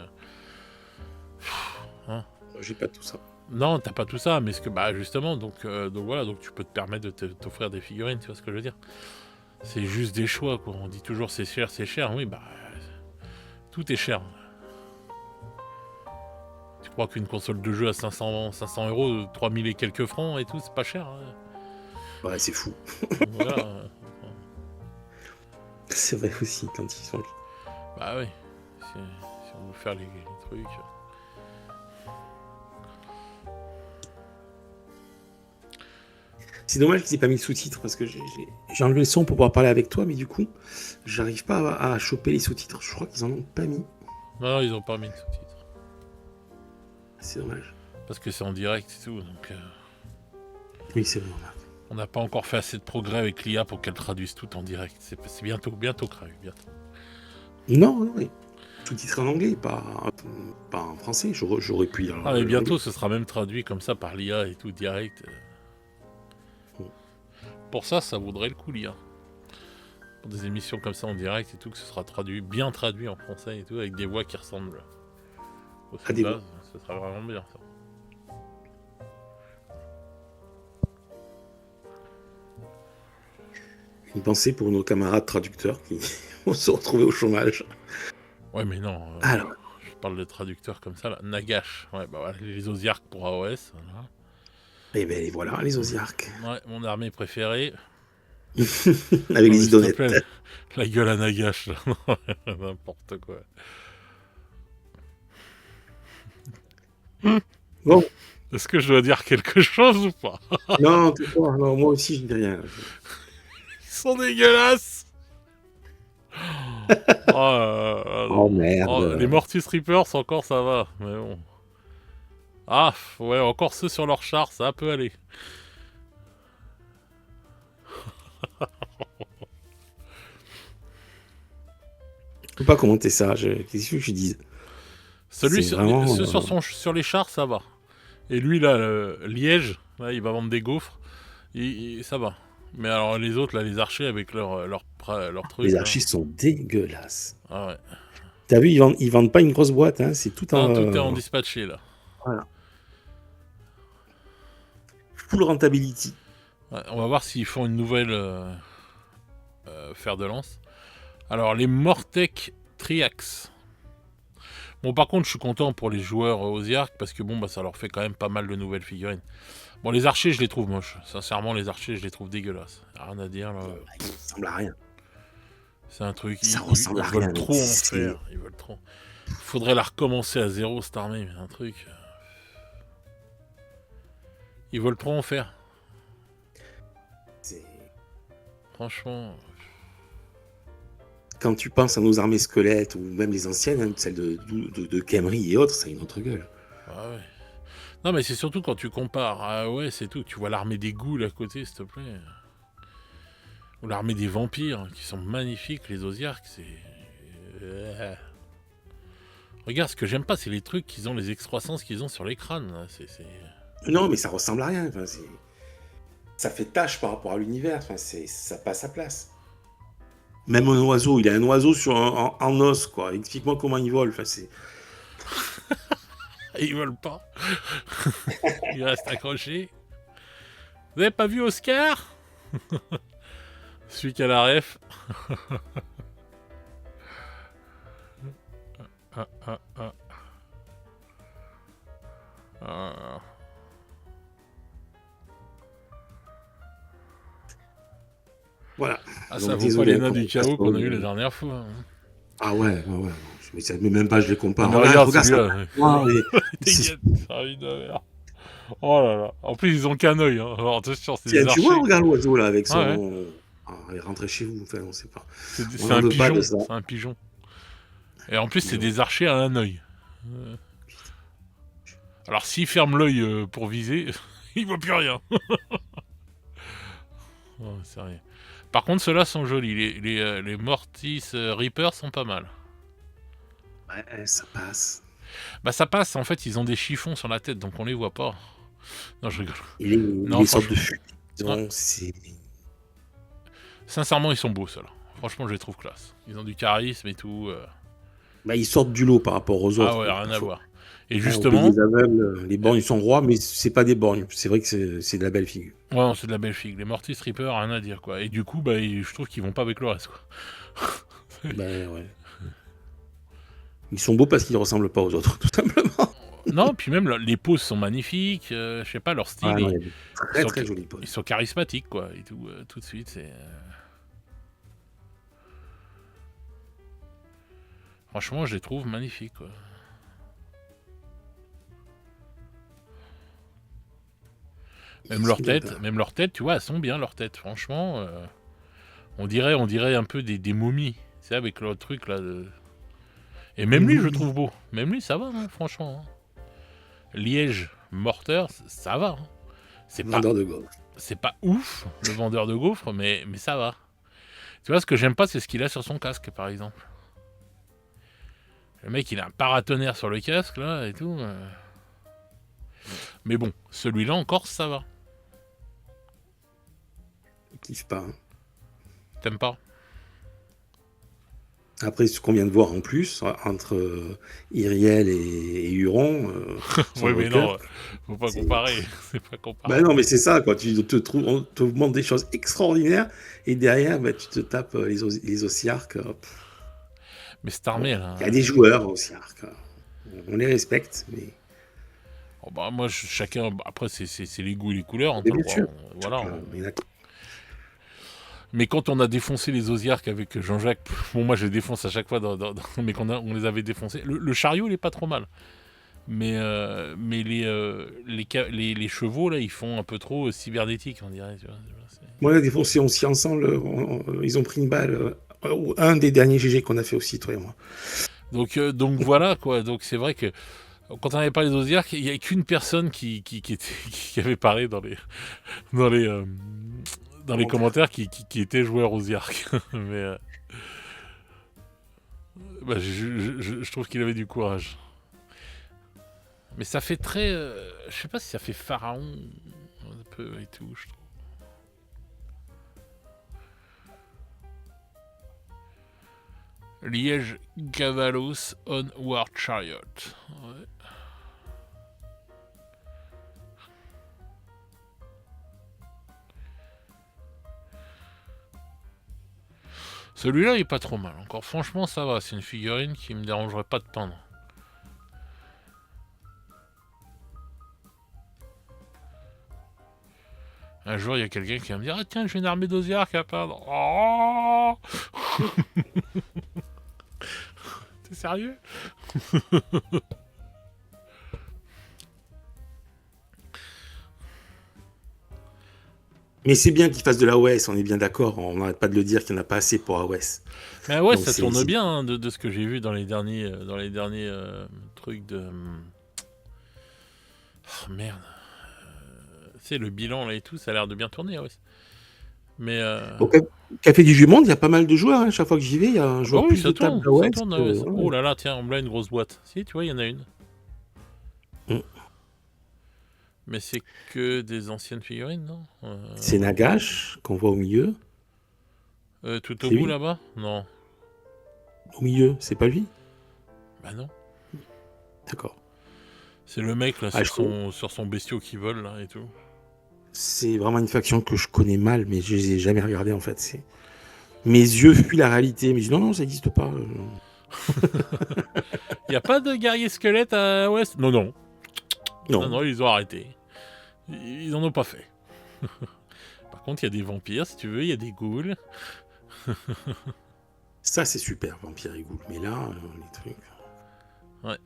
Hein? J'ai pas tout ça. Non, t'as pas tout ça, mais justement, donc voilà, donc tu peux te permettre de t'offrir des figurines, tu vois ce que je veux dire. C'est juste des choix, quoi. On dit toujours c'est cher, oui, bah tout est cher. Tu crois qu'une console de jeu à 500 euros, 3000 et quelques francs et tout, c'est pas cher. Hein. Ouais, c'est fou. Voilà. C'est vrai aussi, quand ils sont... Bah oui, si on veut faire les trucs... C'est dommage qu'ils aient pas mis le sous-titre parce que j'ai enlevé le son pour pouvoir parler avec toi, mais du coup, j'arrive pas à choper les sous-titres. Je crois qu'ils en ont pas mis. Non, ils ont pas mis de sous-titres. C'est dommage. Parce que c'est en direct et tout, donc... Oui, c'est vrai. On n'a pas encore fait assez de progrès avec l'IA pour qu'elle traduise tout en direct. C'est bientôt, bientôt. Non, oui. Sous-titré en anglais, pas en français. J'aurais pu dire. Ah, mais bientôt, ce sera même traduit comme ça par l'IA et tout, direct. Pour ça vaudrait le coup, l'IA. Pour des émissions comme ça en direct et tout, que ce sera bien traduit en français et tout, avec des voix qui ressemblent aux bases, ce sera vraiment bien, ça. Une pensée pour nos camarades traducteurs qui vont se retrouver au chômage. Ouais, mais non. Alors. Je parle de traducteurs comme ça, là. Nagash. Ouais, bah voilà, les Ozarks pour AOS. Voilà. Et ben voilà, les Ozarks. Ouais, mon armée préférée. Avec les idonettes. La gueule à Nagash, là. N'importe quoi. Bon. Est-ce que je dois dire quelque chose ou pas? Non, moi aussi, je ne dis rien. Ils sont dégueulasses. Oh merde. Les Mortis Reapers, encore ça va. Mais bon. Ah, ouais, encore ceux sur leur char, ça peut aller. Je peux pas commenter ça. Qu'est-ce que je dise? Ceux sur les chars, ça va. Et lui, là, Liège, là, il va vendre des gaufres. Ça va. Mais alors les autres, là, les archers avec leur truc. Les archers sont dégueulasses. Ah ouais. T'as vu, ils vendent pas une grosse boîte, hein, c'est tout en... tout est en dispatché, là. Voilà. Full rentability. Ouais, on va voir s'ils font une nouvelle fer de lance. Alors, les Mortec Triax. Bon, par contre, je suis content pour les joueurs Ozark parce que bon, bah, ça leur fait quand même pas mal de nouvelles figurines. Bon, les archers, je les trouve moches. Sincèrement, les archers, je les trouve dégueulasses. Rien à dire, là. Ils ressemblent à rien. C'est un truc... Ça ressemble à rien. Ils veulent trop en faire. Ils veulent trop. Faudrait la recommencer à zéro, cette armée, mais un truc... Ils veulent trop en faire. Franchement... Quand tu penses à nos armées squelettes, ou même les anciennes, hein, celles de Khemri et autres, ça a une autre gueule. Ah ouais. Non, mais c'est surtout quand tu compares. Ah ouais, c'est tout. Tu vois l'armée des ghouls à côté, s'il te plaît. Ou l'armée des vampires, qui sont magnifiques, les Ozarks, c'est... Regarde, ce que j'aime pas, c'est les trucs qu'ils ont, les excroissances qu'ils ont sur les crânes. Là. Non, mais ça ressemble à rien. Enfin, ça fait tâche par rapport à l'univers. Enfin, ça passe sa place. Même un oiseau, il a un oiseau en os, quoi. Explique-moi comment il vole. Enfin, c'est... Ils volent pas. Ils restent accrochés. Vous avez pas vu Oscar? Celui qui a la ref. Voilà. Ah, ça vaut pas les nains du chaos qu'on a eu la dernière fois. Hein. Ah ouais. Mais même pas, je les compare. Regarde celui-là. Oh là là. En plus, ils ont qu'un œil. Hein. Alors, attention, c'est des archers. Tu vois, regarde l'oiseau là avec son... Ouais. Il est rentré chez vous. Enfin, on sait pas. C'est un pigeon. C'est un pigeon. Et en plus, c'est des archers à un œil. Alors, s'il ferme l'œil pour viser, il voit plus rien. Oh, c'est rien. Par contre, ceux-là sont jolis. Les Mortis Reapers sont pas mal. Ouais, ça passe. Bah, ça passe. En fait, ils ont des chiffons sur la tête, donc on les voit pas. Non, je rigole. Les sortes de fusion, c'est... Sincèrement, ils sont beaux, ceux-là. Franchement, je les trouve classe. Ils ont du charisme et tout. Bah, ils sortent du lot par rapport aux autres. Ah ouais, rien à voir. Et justement... Les aveugles, les borgnes, ils sont rois, mais c'est pas des borgnes. C'est vrai que c'est de la belle figure. Ouais, non, c'est de la belle figure. Les Mortis Reapers, rien à dire, quoi. Et du coup, bah, je trouve qu'ils vont pas avec le reste, quoi. Bah, ouais. Ils sont beaux parce qu'ils ressemblent pas aux autres, tout simplement. Non, puis même, les poses sont magnifiques. Je sais pas, leur style... très jolies poses. Ils sont charismatiques, quoi. Et tout, tout de suite, c'est... Franchement, je les trouve magnifiques, quoi. Même leurs têtes, tu vois, elles sont bien, leurs têtes, franchement. On dirait un peu des momies, tu sais, avec leur truc là. Et même lui, je le trouve beau. Même lui, ça va, hein, franchement. Hein. Liège, Morteur, ça va. Hein. Vendeur de gaufres. C'est pas ouf, le vendeur de gaufres, mais ça va. Tu vois, ce que j'aime pas, c'est ce qu'il a sur son casque, par exemple. Le mec, il a un paratonnerre sur le casque, là, et tout. Mais bon, celui-là encore, ça va. Kiffe pas. Hein. T'aimes pas? Après, ce qu'on vient de voir en plus, entre Iriel et Huron. Oui, mais non, faut pas comparer. C'est pas comparable. Bah non, mais c'est ça, quoi. On te montre des choses extraordinaires et derrière, bah, tu te tapes les Ossiarques. Mais c'est armé, là. Il y a des joueurs Ossiarques. On les respecte, mais. Oh, bah, moi, chacun. Après, c'est les goûts et les couleurs. Hein, bien sûr. Voilà. Mais quand on a défoncé les Osiarques avec Jean-Jacques, bon, moi je les défonce à chaque fois, mais quand on les avait défoncés. Le chariot, il est pas trop mal. Mais les chevaux, là, ils font un peu trop cybernétique, on dirait. Tu vois, moi, on a défoncé aussi ensemble. Ils ont pris une balle. Un des derniers GG qu'on a fait aussi, toi et moi. Donc voilà, quoi. Donc c'est vrai que quand on avait parlé des Osiarques, il n'y a qu'une personne qui avait parlé dans les commentaires qui était joueur aux Yark. Mais je trouve qu'il avait du courage. Mais ça fait très... je sais pas si ça fait pharaon un peu et tout, je trouve. Liège Gavalos on War Chariot. Ouais. Celui-là, il est pas trop mal. Encore, franchement, ça va. C'est une figurine qui me dérangerait pas de peindre. Un jour, il y a quelqu'un qui va me dire « Ah tiens, j'ai une armée d'Oziarques à peindre. » Oh T'es sérieux? Mais c'est bien qu'ils fassent de l'AOS, on est bien d'accord. On n'arrête pas de le dire qu'il n'y en a pas assez pour AOS. Mais ouais, ça tourne bien hein, de ce que j'ai vu dans les derniers trucs de... Oh merde. Tu sais, le bilan là et tout, ça a l'air de bien tourner, ouais. Mais au Café du Jumonde, il y a pas mal de joueurs. Hein. Chaque fois que j'y vais, il y a un joueur plus ça de tourne, table AOS. Ça tourne, ouais. Oh là là, tiens, on me l'a une grosse boîte. Si, tu vois, il y en a une. Mais c'est que des anciennes figurines, non C'est Nagash qu'on voit au milieu. Tout au bout là-bas? Non. Au milieu, c'est pas lui? Bah non. D'accord. C'est le mec là sur son bestiau qui vole là et tout. C'est vraiment une faction que je connais mal, mais je les ai jamais regardés en fait. Mes yeux fuient la réalité, mais je dis non, ça n'existe pas. Il n'y a pas de guerrier squelette à Ouest? Non, ils ont arrêté. Ils en ont pas fait. Par contre, il y a des vampires, si tu veux, il y a des ghouls. Ça, c'est super, vampires et ghouls. Mais là, les trucs... Ouais.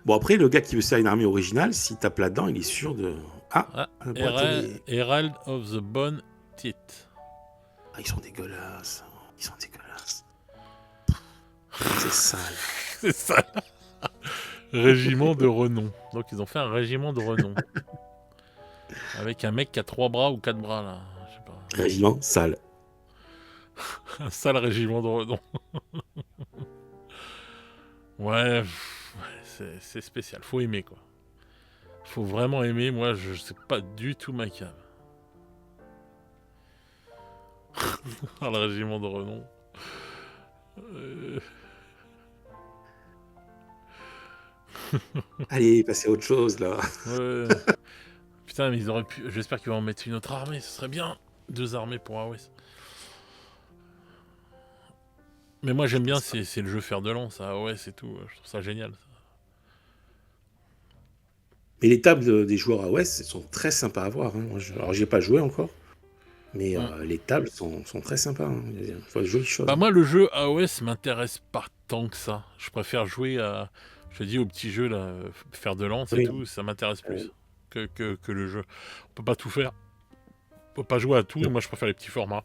Bon, après, le gars qui veut faire une armée originale, s'il tape là-dedans, il est sûr de... Herald of the Bone Teeth. Ah, ils sont dégueulasses. C'est sale. C'est sale. Régiment de renom. Donc ils ont fait un régiment de renom. Avec un mec qui a 3 bras ou 4 bras là. Je sais pas. Régiment sale. Un sale régiment de renom. Ouais, c'est spécial. Faut aimer quoi. Faut vraiment aimer. Moi, je sais pas du tout ma cave. Le régiment de renom. Allez, passez à autre chose là. Ouais. Putain, mais ils auraient pu. J'espère qu'ils vont en mettre une autre armée. Ce serait bien. 2 armées pour AOS. Mais moi j'aime bien, c'est le jeu fer de lance, ça, AOS et tout. Je trouve ça génial. Ça. Mais les tables des joueurs AOS sont très sympas à voir. Hein. Alors j'ai pas joué encore. Mais les tables sont très sympas. Hein. Il y a de jolies choses. Bah, moi, le jeu AOS m'intéresse pas tant que ça. Je préfère jouer à. Je te dis, au petit jeu, là, faire de lance et tout, ça m'intéresse plus. que le jeu. On peut pas tout faire. On peut pas jouer à tout, et moi je préfère les petits formats.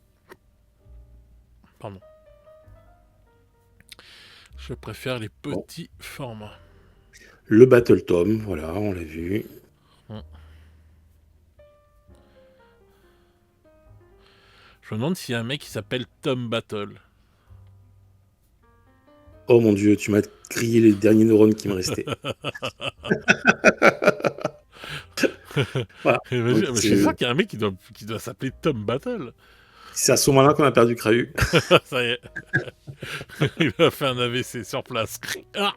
Pardon. Je préfère les petits formats. Le Battle Tom, voilà, on l'a vu. Je me demande s'il y a un mec qui s'appelle Tom Battle. Oh mon dieu, tu m'as grillé les derniers neurones qui me restaient. Voilà. Je suis sûr qu'il y a un mec qui doit s'appeler Tom Battle. C'est à ce moment-là qu'on a perdu Krahu. Ça y est. Il a fait un AVC sur place. Ah,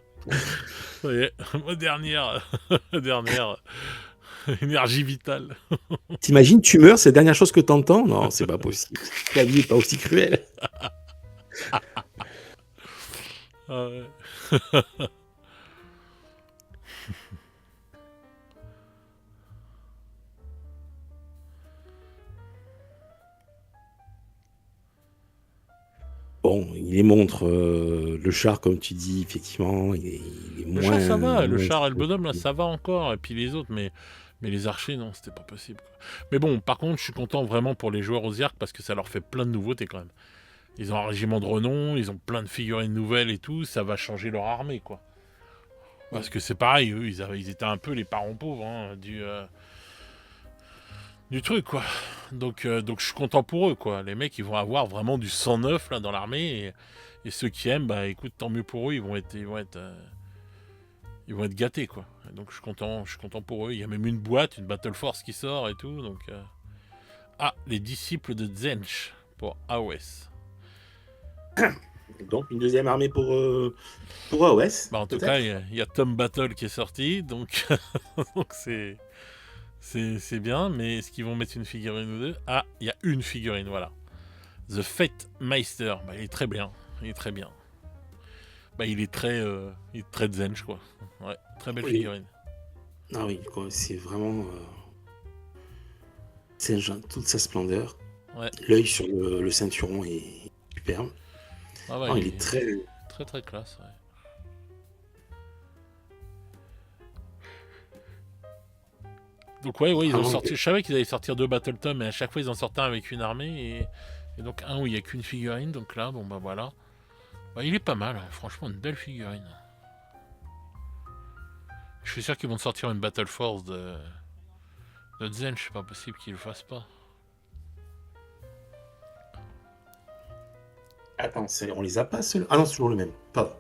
ça y est. Ma dernière énergie vitale. T'imagines, tu meurs, c'est la dernière chose que t'entends? Non, c'est pas possible. La vie est pas aussi cruelle. Ah ouais. Bon, il les montre. Le char, comme tu dis, effectivement, il est Le moins... char, ça va. Le char et le bonhomme, là, ça va encore. Et puis les autres, mais les archers, non, c'était pas possible, quoi. Mais bon, par contre, je suis content vraiment pour les joueurs aux Arc parce que ça leur fait plein de nouveautés, quand même. Ils ont un régiment de renom, ils ont plein de figurines nouvelles et tout. Ça va changer leur armée, quoi. Parce que c'est pareil, eux, ils étaient un peu les parents pauvres, hein, du truc, quoi. Donc je suis content pour eux, quoi. Les mecs, ils vont avoir vraiment du sang neuf là dans l'armée, et ceux qui aiment, bah écoute, tant mieux pour eux, ils vont être gâtés, quoi. Et donc je suis content pour eux. Il y a même une boîte, une Battle Force qui sort et tout, donc les disciples de Zench pour AOS. Donc une deuxième armée pour AOS. Bah en tout cas, il y a Tom Battle qui est sorti, donc donc c'est bien, mais est-ce qu'ils vont mettre une figurine ou deux? Ah, il y a une figurine, voilà. The Fate Meister, bah, il est très bien. Bah, il est très zench, quoi. Ouais, très belle figurine. Ah oui, quoi, c'est vraiment... zench, toute sa splendeur. Ouais. L'œil sur le ceinturon est superbe. Ah ouais, il est très... Très très classe, ouais. Donc ouais, ils ont sorti. Je savais qu'ils allaient sortir 2 Battle Tom, mais à chaque fois ils en sortaient un avec une armée, et donc un où il n'y a qu'une figurine. Donc là, bon bah voilà. Bah, il est pas mal, hein. Franchement, une belle figurine. Je suis sûr qu'ils vont sortir une Battle Force de Zench, c'est pas possible qu'ils le fassent pas. Attends, on les a pas ceux-là? Ah non, c'est toujours le même. Pardon.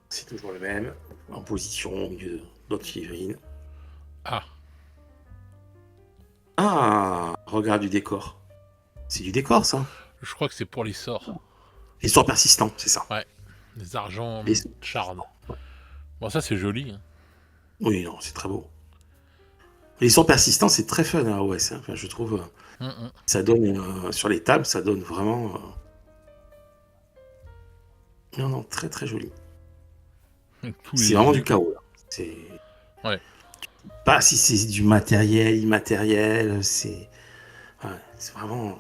C'est toujours le même. En position au milieu d'autres figurines. Ah, regarde du décor. C'est du décor, ça? Je crois que c'est pour les sorts. Les sorts persistants, c'est ça. Ouais, les argents shard. Bon, ça c'est joli. Hein. Oui, non, c'est très beau. Les sorts persistants, c'est très fun à OS. Hein. Enfin, je trouve. Ça donne sur les tables, ça donne vraiment. Non, très très joli. C'est vraiment du chaos. Là. C'est. Ouais. Pas si c'est du matériel, immatériel, c'est vraiment...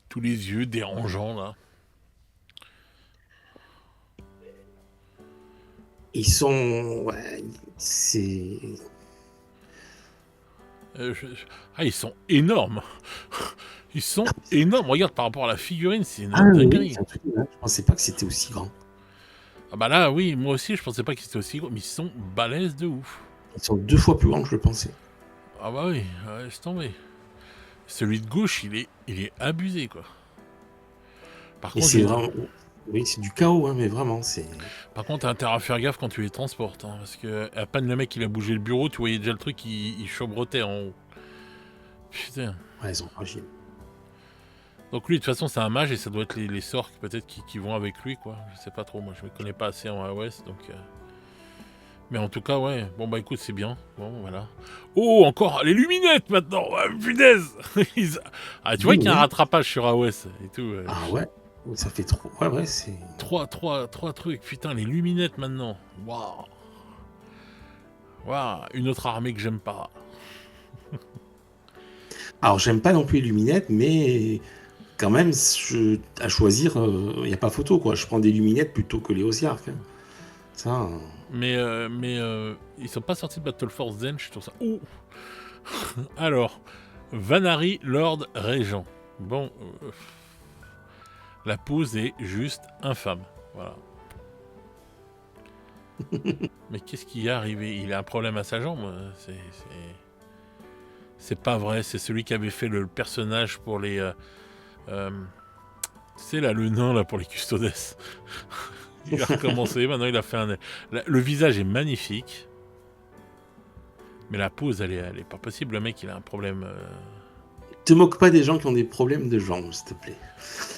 Tous les yeux dérangeants, là. Ils sont... Ouais, c'est... ils sont énormes. Ils sont énormes. Regarde, par rapport à la figurine, c'est une dinguerie. Je pensais pas que c'était aussi grand. Ah bah là, oui, moi aussi, je pensais pas qu'ils étaient aussi gros, mais ils sont balèzes de ouf. Ils sont 2 fois plus grands que je le pensais. Ah bah oui, laisse tomber. Celui de gauche, il est abusé, quoi. Par contre, c'est vraiment... Oui, c'est du chaos, hein, mais vraiment, c'est... Par contre, t'as intérêt à faire gaffe quand tu les transportes, hein, parce que à peine le mec il a bougé le bureau, tu voyais déjà le truc, il chobrotait en haut. Putain. Ouais, ils sont fragiles. Donc lui, de toute façon, c'est un mage, et ça doit être les sorts peut-être qui vont avec lui, quoi. Je sais pas trop, moi je me connais pas assez en AOS, donc... Mais en tout cas, ouais. Bon bah écoute, c'est bien. Bon, voilà. Oh, encore les luminettes maintenant. Punaise. Tu vois qu'il y a un rattrapage sur AOS et tout. Ah ouais. Ça fait trop. Ouais, c'est... Trois trucs. Putain, les luminettes maintenant. Waouh. Waouh, une autre armée que j'aime pas. Alors, j'aime pas non plus les luminettes, mais quand même, à choisir, il n'y a pas photo, quoi. Je prends des luminettes plutôt que les Osiark. Hein. Ça. Mais ils sont pas sortis de Battle Force Zen, je trouve ça. Ouh. Alors, Vanari Lord Régent. Bon, la pose est juste infâme. Voilà. Mais qu'est-ce qui est arrivé? Il a un problème à sa jambe. C'est pas vrai. C'est celui qui avait fait le personnage pour les. C'est là le nain là pour les custodes. Il a recommencé. Maintenant il a fait un. Le visage est magnifique. Mais la pose, elle est pas possible. Le mec, il a un problème. Te moque pas des gens qui ont des problèmes de jambes, s'il te plaît.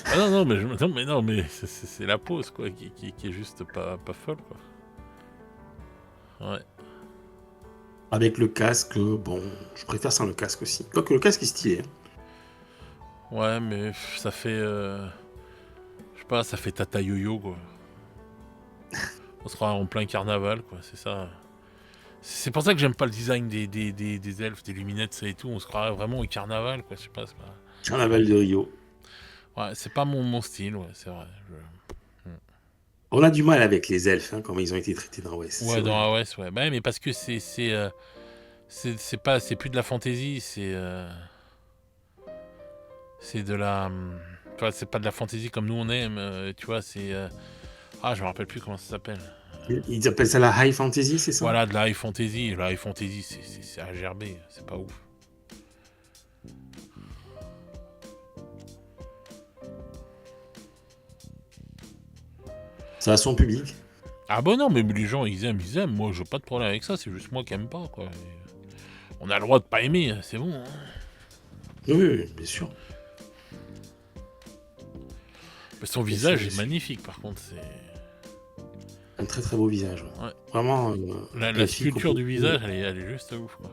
Ah non, mais c'est la pose, quoi, qui est juste pas folle, quoi. Ouais. Avec le casque, bon, je préfère sans le casque aussi. Quoique le casque est stylé. Hein. Ouais, mais ça fait. Je sais pas, ça fait tata yo-yo, quoi. On sera en plein carnaval, quoi, c'est ça. C'est pour ça que j'aime pas le design des elfes, des luminettes, ça et tout. On se croirait vraiment au carnaval, quoi. Je sais pas, c'est pas. Carnaval de Rio. Ouais, c'est pas mon style, ouais, c'est vrai. On a du mal avec les elfes, hein, comment ils ont été traités dans West. Ouais, dans West, ouais. Bah, mais parce que c'est plus de la fantaisie, c'est de la. Tu vois, c'est pas de la fantaisie comme nous on aime, tu vois, c'est. Je me rappelle plus comment ça s'appelle. Ils appellent ça la high fantasy, c'est ça? Voilà, de la high fantasy. La high fantasy, c'est à gerber, c'est pas ouf. Ça a son public. Ah bon non, mais les gens ils aiment. Moi, j'ai pas de problème avec ça, c'est juste moi qui aime pas, quoi. On a le droit de pas aimer, c'est bon. Hein. Oui, bien sûr. Mais son visage est magnifique, par contre, c'est. Un très très beau visage. Ouais. Vraiment. La sculpture du visage, elle est juste ouf, quoi.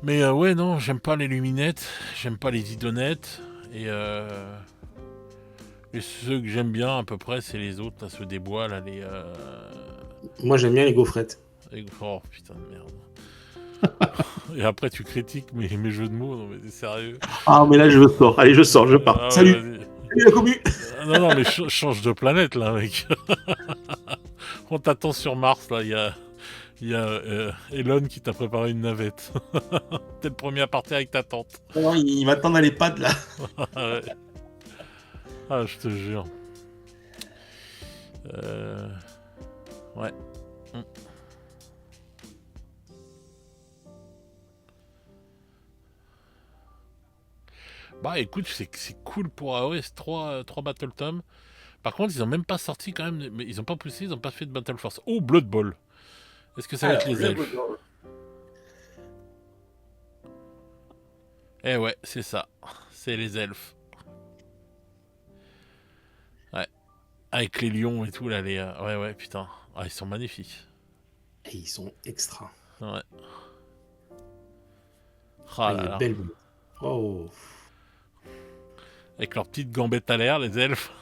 Mais ouais, non, j'aime pas les luminettes, j'aime pas les idonettes, et ceux que j'aime bien à peu près, c'est les autres, là, ceux des bois, là, les. Moi j'aime bien les gaufrettes. Oh putain de merde. Et après tu critiques mes jeux de mots, non mais t'es sérieux? Ah mais là je sors, allez je sors, je pars. Salut. Salut la commu. Non mais change de planète là mec. On t'attend sur Mars là, il y a Elon qui t'a préparé une navette. T'es le premier à partir avec ta tante. Non, il m'attend dans les pattes là. Ouais. Ah je te jure. Ouais. Bah écoute, c'est cool pour AOS 3 Battle Tom. Par contre, ils ont même pas sorti quand même, mais ils ont pas poussé, ils ont pas fait de Battle Force. Oh, Blood Bowl. Est-ce que ça va être les elfes? Eh ouais, c'est ça. C'est les elfes. Ouais. Avec les lions et tout, là, les. Ouais, putain. Ah, ils sont magnifiques. Et ils sont extra. Ouais. Ah là là. Belle. Oh. Avec leurs petites gambettes à l'air, les elfes.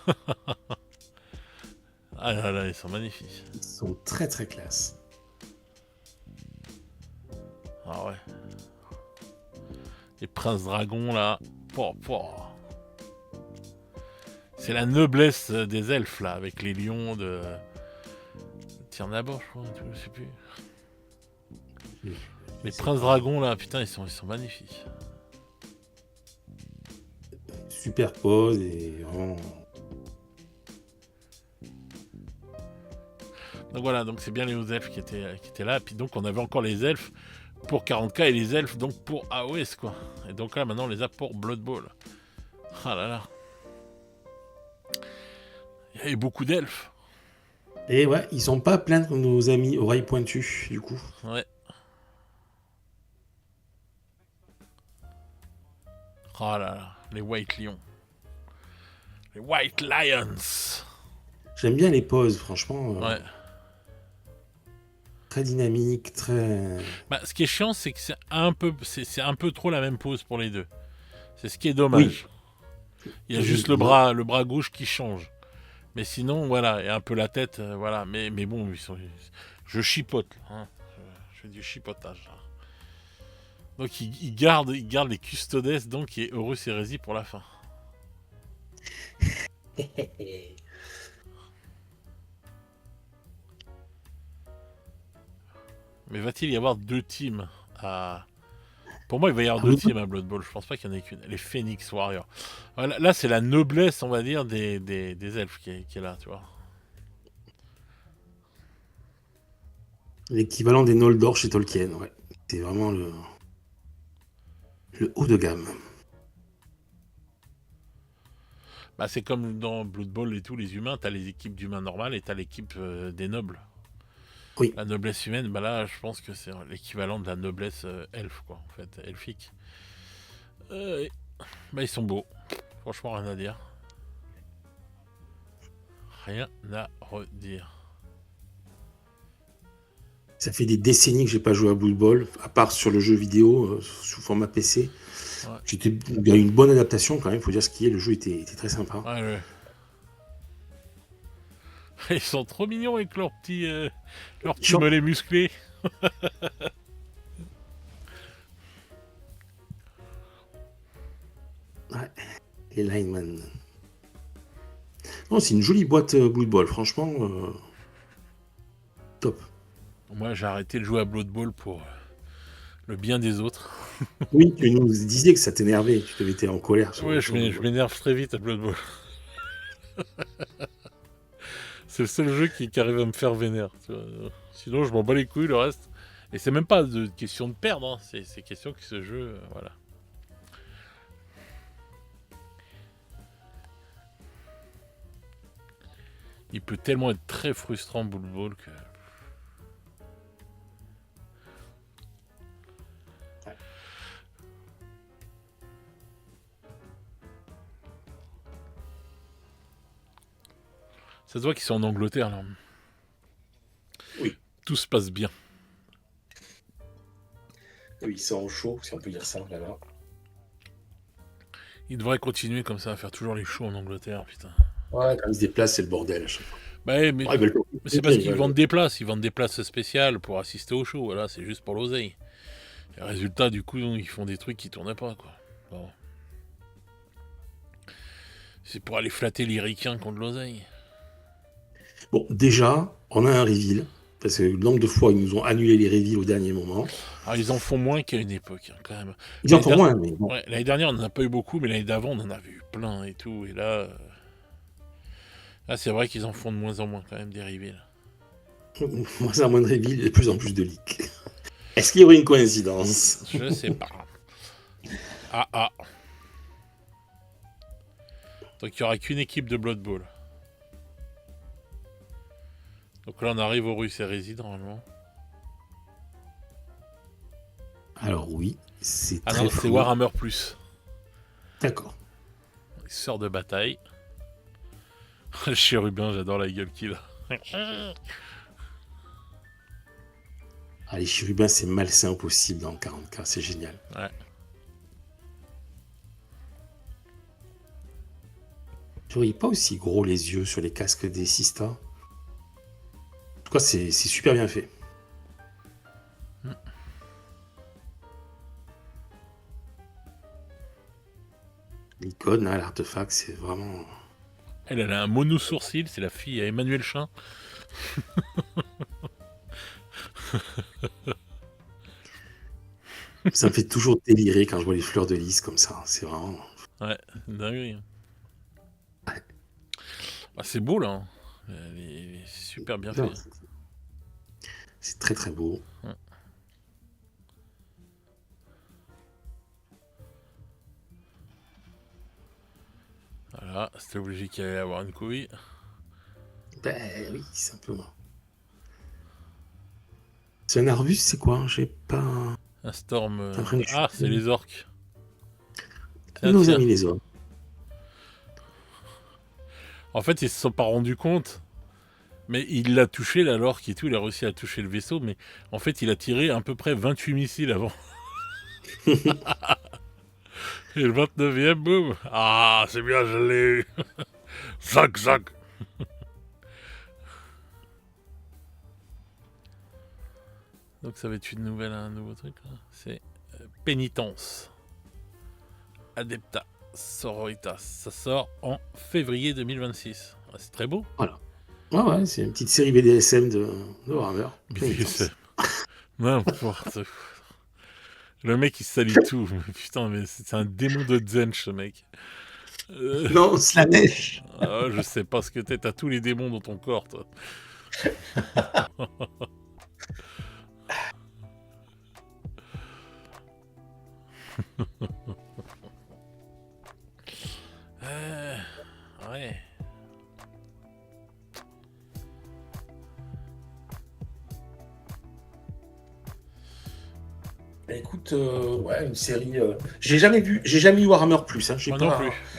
Ah là là, ils sont magnifiques. Ils sont très très classe. Ah ouais. Les princes dragons là. C'est la noblesse des elfes là, avec les lions de Tirnabor, je crois, je sais plus. Les princes dragons là, putain, ils sont magnifiques. Super pose et vraiment. Donc voilà, donc c'est bien les hauts elfes qui étaient là, puis donc on avait encore les elfes pour 40k et les elfes donc pour AOS quoi. Et donc là maintenant on les a pour Blood Bowl. Ah là là. Il y avait beaucoup d'elfes. Et ouais, ils sont pas pleins de nos amis oreilles pointues du coup. Ouais. Oh là là, les White Lions. Les White Lions. J'aime bien les poses, franchement. Ouais. Très dynamique, très. Bah, ce qui est chiant, c'est que c'est un peu trop la même pose pour les deux. C'est ce qui est dommage. Oui. Il y a juste le bras gauche qui change. Mais sinon, voilà, et un peu la tête, voilà. Mais bon, je chipote. Hein. fais du chipotage. Là. Donc il garde les custodes donc et Horus Hérésie pour la fin. Mais va-t-il y avoir 2 teams à... Pour moi, il va y avoir 2 teams à Blood Bowl. Je pense pas qu'il y en ait qu'une. Les Phoenix Warriors. Voilà, là, c'est la noblesse, on va dire, des elfes qui est là, tu vois. L'équivalent des Noldor chez Tolkien, ouais. C'est vraiment le haut de gamme. Bah, c'est comme dans Blood Bowl et tout, les humains, t'as les équipes d'humains normales et t'as l'équipe des nobles. Oui. La noblesse humaine, bah là, je pense que c'est l'équivalent de la noblesse elfe, quoi, en fait, elfique. Bah, ils sont beaux. Franchement, rien à dire. Rien à redire. Ça fait des décennies que j'ai pas joué à Blood Bowl, à part sur le jeu vidéo, sous format PC. Ouais. Il y a eu une bonne adaptation quand même, il faut dire ce qui est. Le jeu était très sympa. Ouais. Ils sont trop mignons avec leurs petits mollets musclés. Ouais, les linemen. Non, c'est une jolie boîte Blood Bowl, franchement. Top. Moi, j'ai arrêté de jouer à Blood Bowl pour le bien des autres. Oui, tu nous disais que ça t'énervait, tu devais être en colère. Ouais, je m'énerve très vite à Blood Bowl. C'est le seul jeu qui arrive à me faire vénère. Tu vois. Sinon, je m'en bats les couilles, le reste. Et c'est même pas de question de perdre, hein. C'est question que ce jeu, voilà. Il peut tellement être très frustrant, Blood Bowl, que... Ça se voit qu'ils sont en Angleterre, là. Oui. Tout se passe bien. Oui, ils sont en show, si on peut dire ça, là-bas. Ils devraient continuer comme ça, à faire toujours les shows en Angleterre, putain. Ouais, quand ils se déplacent, c'est le bordel à chaque fois. Bah, mais c'est parce qu'ils vendent des places. Ils vendent des places spéciales pour assister au show. Voilà, c'est juste pour l'oseille. Et résultat, du coup, ils font des trucs qui tournent pas, quoi. Bon. C'est pour aller flatter les ricains contre l'oseille. Bon, déjà, on a un reveal. Parce que le nombre de fois, ils nous ont annulé les reveals au dernier moment. Alors, ils en font moins qu'à une époque, hein, quand même. Ils en font moins, mais bon. Ouais, l'année dernière, on n'en a pas eu beaucoup, mais l'année d'avant, on en avait eu plein et tout. Et là... Là, c'est vrai qu'ils en font de moins en moins, quand même, des reveals. Moins en moins de reveals et de plus en plus de leaks. Est-ce qu'il y aurait une coïncidence? Je sais pas. Ah. Donc, il n'y aura qu'une équipe de Blood Bowl. Donc là, on arrive au Horus Hérésie, normalement. Alors oui, c'est très flou. C'est Warhammer Plus. D'accord. Il sort de bataille. Le chérubin, j'adore la gueule qu'il a. Ah, les chérubins, c'est malsain au possible dans le 40K, c'est génial. Ouais. Tu voyais pas aussi gros les yeux sur les casques des Sistas? En tout cas, c'est super bien fait. L'icône, hein, l'artefact, c'est vraiment... Elle a un mono-sourcil, c'est la fille à Emmanuel Chin. Ça me fait toujours délirer quand je vois les fleurs de lys comme ça. C'est vraiment... Ouais, dingue. Ouais. Ah, c'est beau, là. C'est super bien fait. C'est très, très beau. Ouais. Voilà, c'était obligé qu'il allait avoir une couille. Ben oui, c'est un peu moi. C'est un arbuste, c'est quoi? J'ai pas... Un storm... Ah, c'est les orques. Nos amis les hommes. En fait, ils se sont pas rendus compte. Mais il l'a touché, là, l'orque et tout. Il a réussi à toucher le vaisseau. Mais en fait, il a tiré à peu près 28 missiles avant. Et le 29e, boum. Ah, c'est bien, je l'ai eu. Zac. Donc ça va être une nouvelle, un nouveau truc. Là. C'est Pénitence. Adepta Sororitas. Ça sort en février 2026. Ah, c'est très beau. Voilà. Ouais, c'est une petite série BDSM de Warhammer. BDSM. N'importe quoi. Le mec il salit tout. Putain, mais c'est un démon de Zen, ce mec. Non, Slanesh. Je sais pas ce que t'es. T'as tous les démons dans ton corps, toi. Ouais. Écoute, ouais, une série. J'ai jamais eu Warhammer Plus. Hein. Moi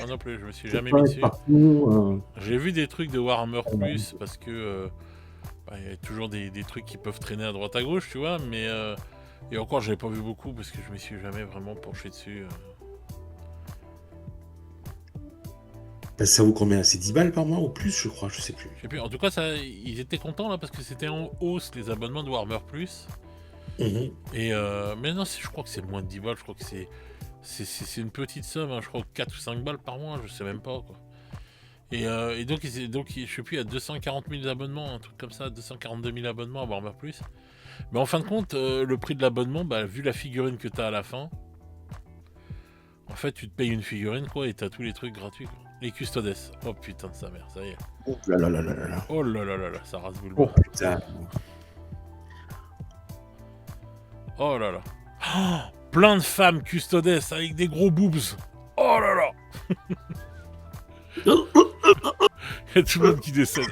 non plus, je me suis jamais mis dessus. J'ai vu des trucs de Warhammer Plus parce que y a toujours des trucs qui peuvent traîner à droite à gauche, tu vois, mais et encore, j'avais pas vu beaucoup parce que je me suis jamais vraiment penché dessus. Ça vaut combien? C'est 10 balles par mois ou plus, je crois, je sais plus. Je sais plus. En tout cas, ils étaient contents là parce que c'était en hausse les abonnements de Warhammer Plus. Mmh. Et mais non, je crois que c'est moins de 10 balles, je crois que c'est une petite somme, hein, je crois 4 ou 5 balles par mois, je sais même pas quoi. Et donc, je sais plus, il y a 240 000 abonnements, un truc comme ça, 242 000 abonnements à Warhammer Plus. Mais en fin de compte, le prix de l'abonnement, vu la figurine que t'as à la fin, en fait, tu te payes une figurine, quoi, et t'as tous les trucs gratuits, quoi. Les custodes. Oh putain de sa mère, ça y est. Oh là là là là là. Oh là là là là, ça rase boule. Oh putain. Oh là là. Oh, plein de femmes custodes avec des gros boobs. Oh là là. Il y a tout le monde qui décède.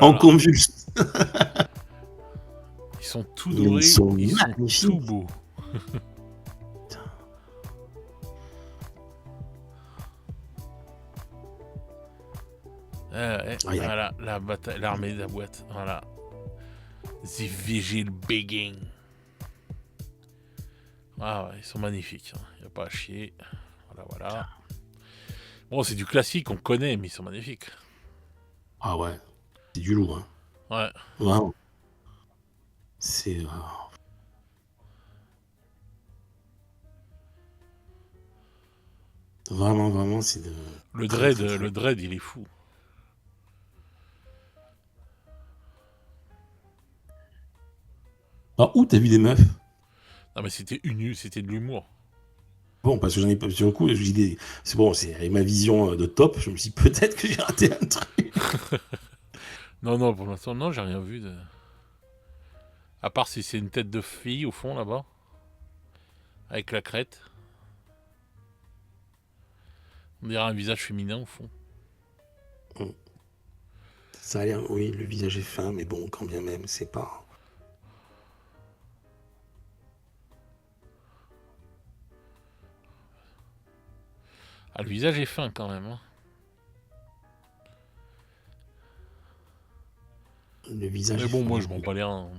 Oh en convulse. Ils sont tout dorés, ils sont tout beaux. Voilà, la bataille, l'armée de la boîte. Voilà. The Vigil Begging. Ah ouais, ils sont magnifiques. Il n'y a pas à chier. Voilà. Bon, c'est du classique, on connaît, mais ils sont magnifiques. Ah ouais, c'est du lourd. Hein. Ouais. Wow. C'est... Vraiment, c'est de... Le dread, il est fou. Alors, où t'as vu des meufs? Non, mais c'était de l'humour. Bon, parce que j'en ai pas sur le coup, je me dis, c'est bon, c'est avec ma vision de top, je me suis dit peut-être que j'ai raté un truc. Non, pour l'instant, non, j'ai rien vu de... À part si c'est une tête de fille au fond, là-bas. Avec la crête. On dirait un visage féminin au fond. Ça a l'air, oui, le visage est fin, mais bon, quand bien même, c'est pas... Ah, le visage est fin quand même. Hein. Le visage. Mais bon, moi je m'en bats les reins.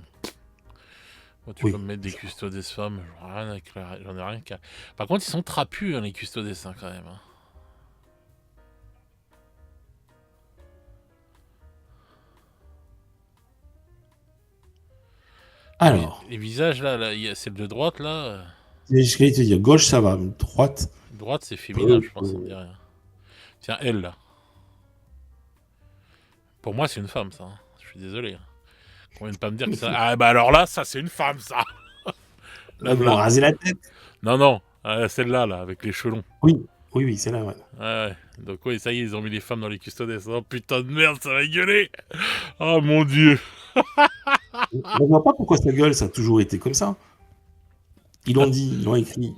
Moi, tu peux me mettre des custodes femmes, j'en ai rien qu'à. Par contre, ils sont trapus, hein, les custodes quand même. Hein. Alors. Les visages là, il y a celle de droite là. Je vais te dire, gauche ça va, droite. Droite c'est féminin, je pense, ça me dit rien. Tiens, elle là. Pour moi, c'est une femme, ça. Hein. Je suis désolé. On vient de pas me dire que ça. Ah, bah alors là, ça, c'est une femme, ça. Là, vous raser la tête. Non. Celle-là, là, avec les cheveux longs. Oui, c'est là, ouais. Ouais. Donc, oui, ça y est, ils ont mis les femmes dans les custodes. Oh putain de merde, ça va gueuler. Oh mon dieu. On voit pas pourquoi ça gueule, ça a toujours été comme ça. Ils l'ont dit, ils l'ont écrit.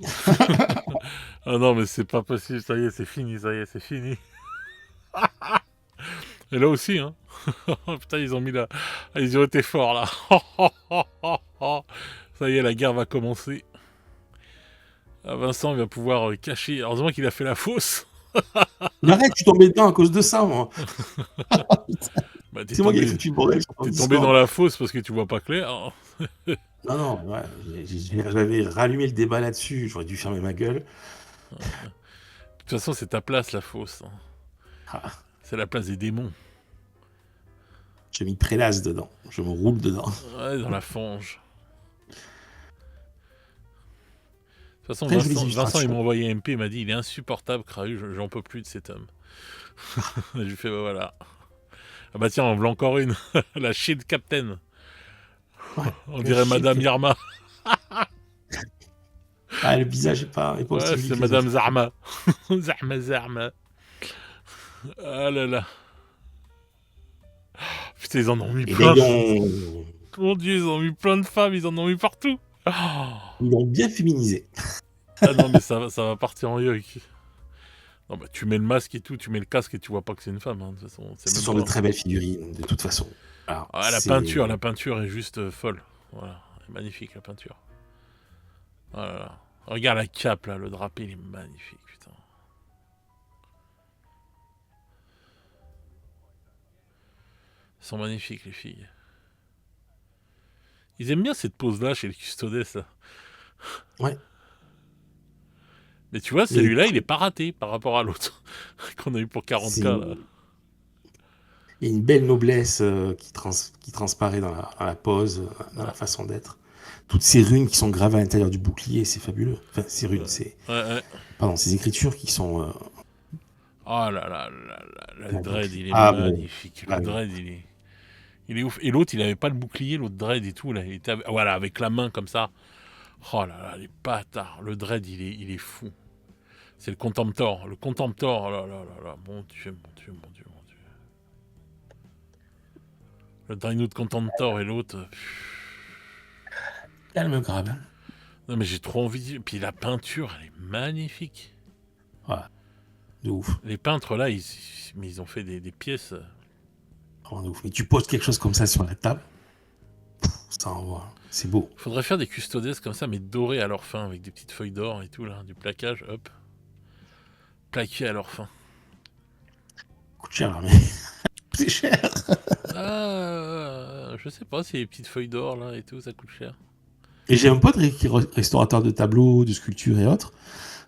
Ah non, mais c'est pas possible, ça y est, c'est fini. Et là aussi, hein. Putain, ils ont mis là. Ils ont été forts, là. Ça y est, la guerre va commencer. Ah, Vincent va pouvoir cacher. Heureusement qu'il a fait la fausse. Mais arrête, je suis tombé dedans à cause de ça, moi. C'est moi qui ai foutu le bordel. T'es tombé dans la fosse parce que tu vois pas clair. Non, ouais. J'avais rallumé le débat là-dessus. J'aurais dû fermer ma gueule. De toute façon, c'est ta place, la fosse. C'est la place des démons. J'ai mis prélasse dedans. Je me roule dedans. Ouais, dans la fange. De toute façon, Très jolie Vincent, il illustration. m'a envoyé un MP, il m'a dit il est insupportable, Krahu, j'en peux plus de cet homme. Je lui fais voilà. Ah bah tiens, on veut encore une. La Shield Captain. Ouais, On dirait Madame Yarma. Ah, le visage est pas aussi Ouais, joli c'est que les Madame autres. Zarma. Zarma. Ah là là. Putain, ils en ont mis Et plein. ben, Mon Dieu, ils ont mis plein de femmes, ils en ont mis partout. ils l'ont bien féminisé. Ah non, mais ça va partir en yoïk. Non, bah, tu mets le masque et tout, tu mets le casque et tu vois pas que c'est une femme. Hein. De toute façon, Ce sont de très belles figurines, de toute façon. Alors, ah, la peinture est juste folle. Voilà, elle est magnifique la peinture. Voilà. Regarde la cape là, le drapé, il est magnifique, putain. Elles sont magnifiques les filles. Ils aiment bien cette pose là chez les custodes là. Ouais. Mais tu vois, celui-là, il est pas raté par rapport à l'autre qu'on a eu pour 40K là. Il y a une belle noblesse qui transparaît dans la pose, dans la façon d'être. Toutes ces runes qui sont gravées à l'intérieur du bouclier, c'est fabuleux. Enfin, ces runes, pardon, ces écritures qui sont... Oh là là le Dread, il est magnifique. Bon. Le Dread, il est ouf. Et l'autre, il avait pas le bouclier, l'autre Dread et tout. Là. Il était voilà, avec la main comme ça. Oh là là, les bâtards. Le Dread, il est fou. C'est le Contemptor. Le Contemptor, oh là là là là. Mon Dieu. Le Dino de Contemptor et l'autre... Calme grave. Non mais j'ai trop envie... Puis la peinture, elle est magnifique. Ouais. De ouf. Les peintres là, ils ont fait des pièces... Oh, de ouf. Mais tu poses quelque chose comme ça sur la table, ça envoie. C'est beau. Faudrait faire des custodes comme ça, mais dorés à leur fin, avec des petites feuilles d'or et tout, là, du plaquage, hop. Plaqué à leur fin. Coûte cher, mais c'est cher. Je sais pas si les petites feuilles d'or, là, et tout, ça coûte cher. Et j'ai un pote qui est restaurateur de tableaux, de sculptures et autres,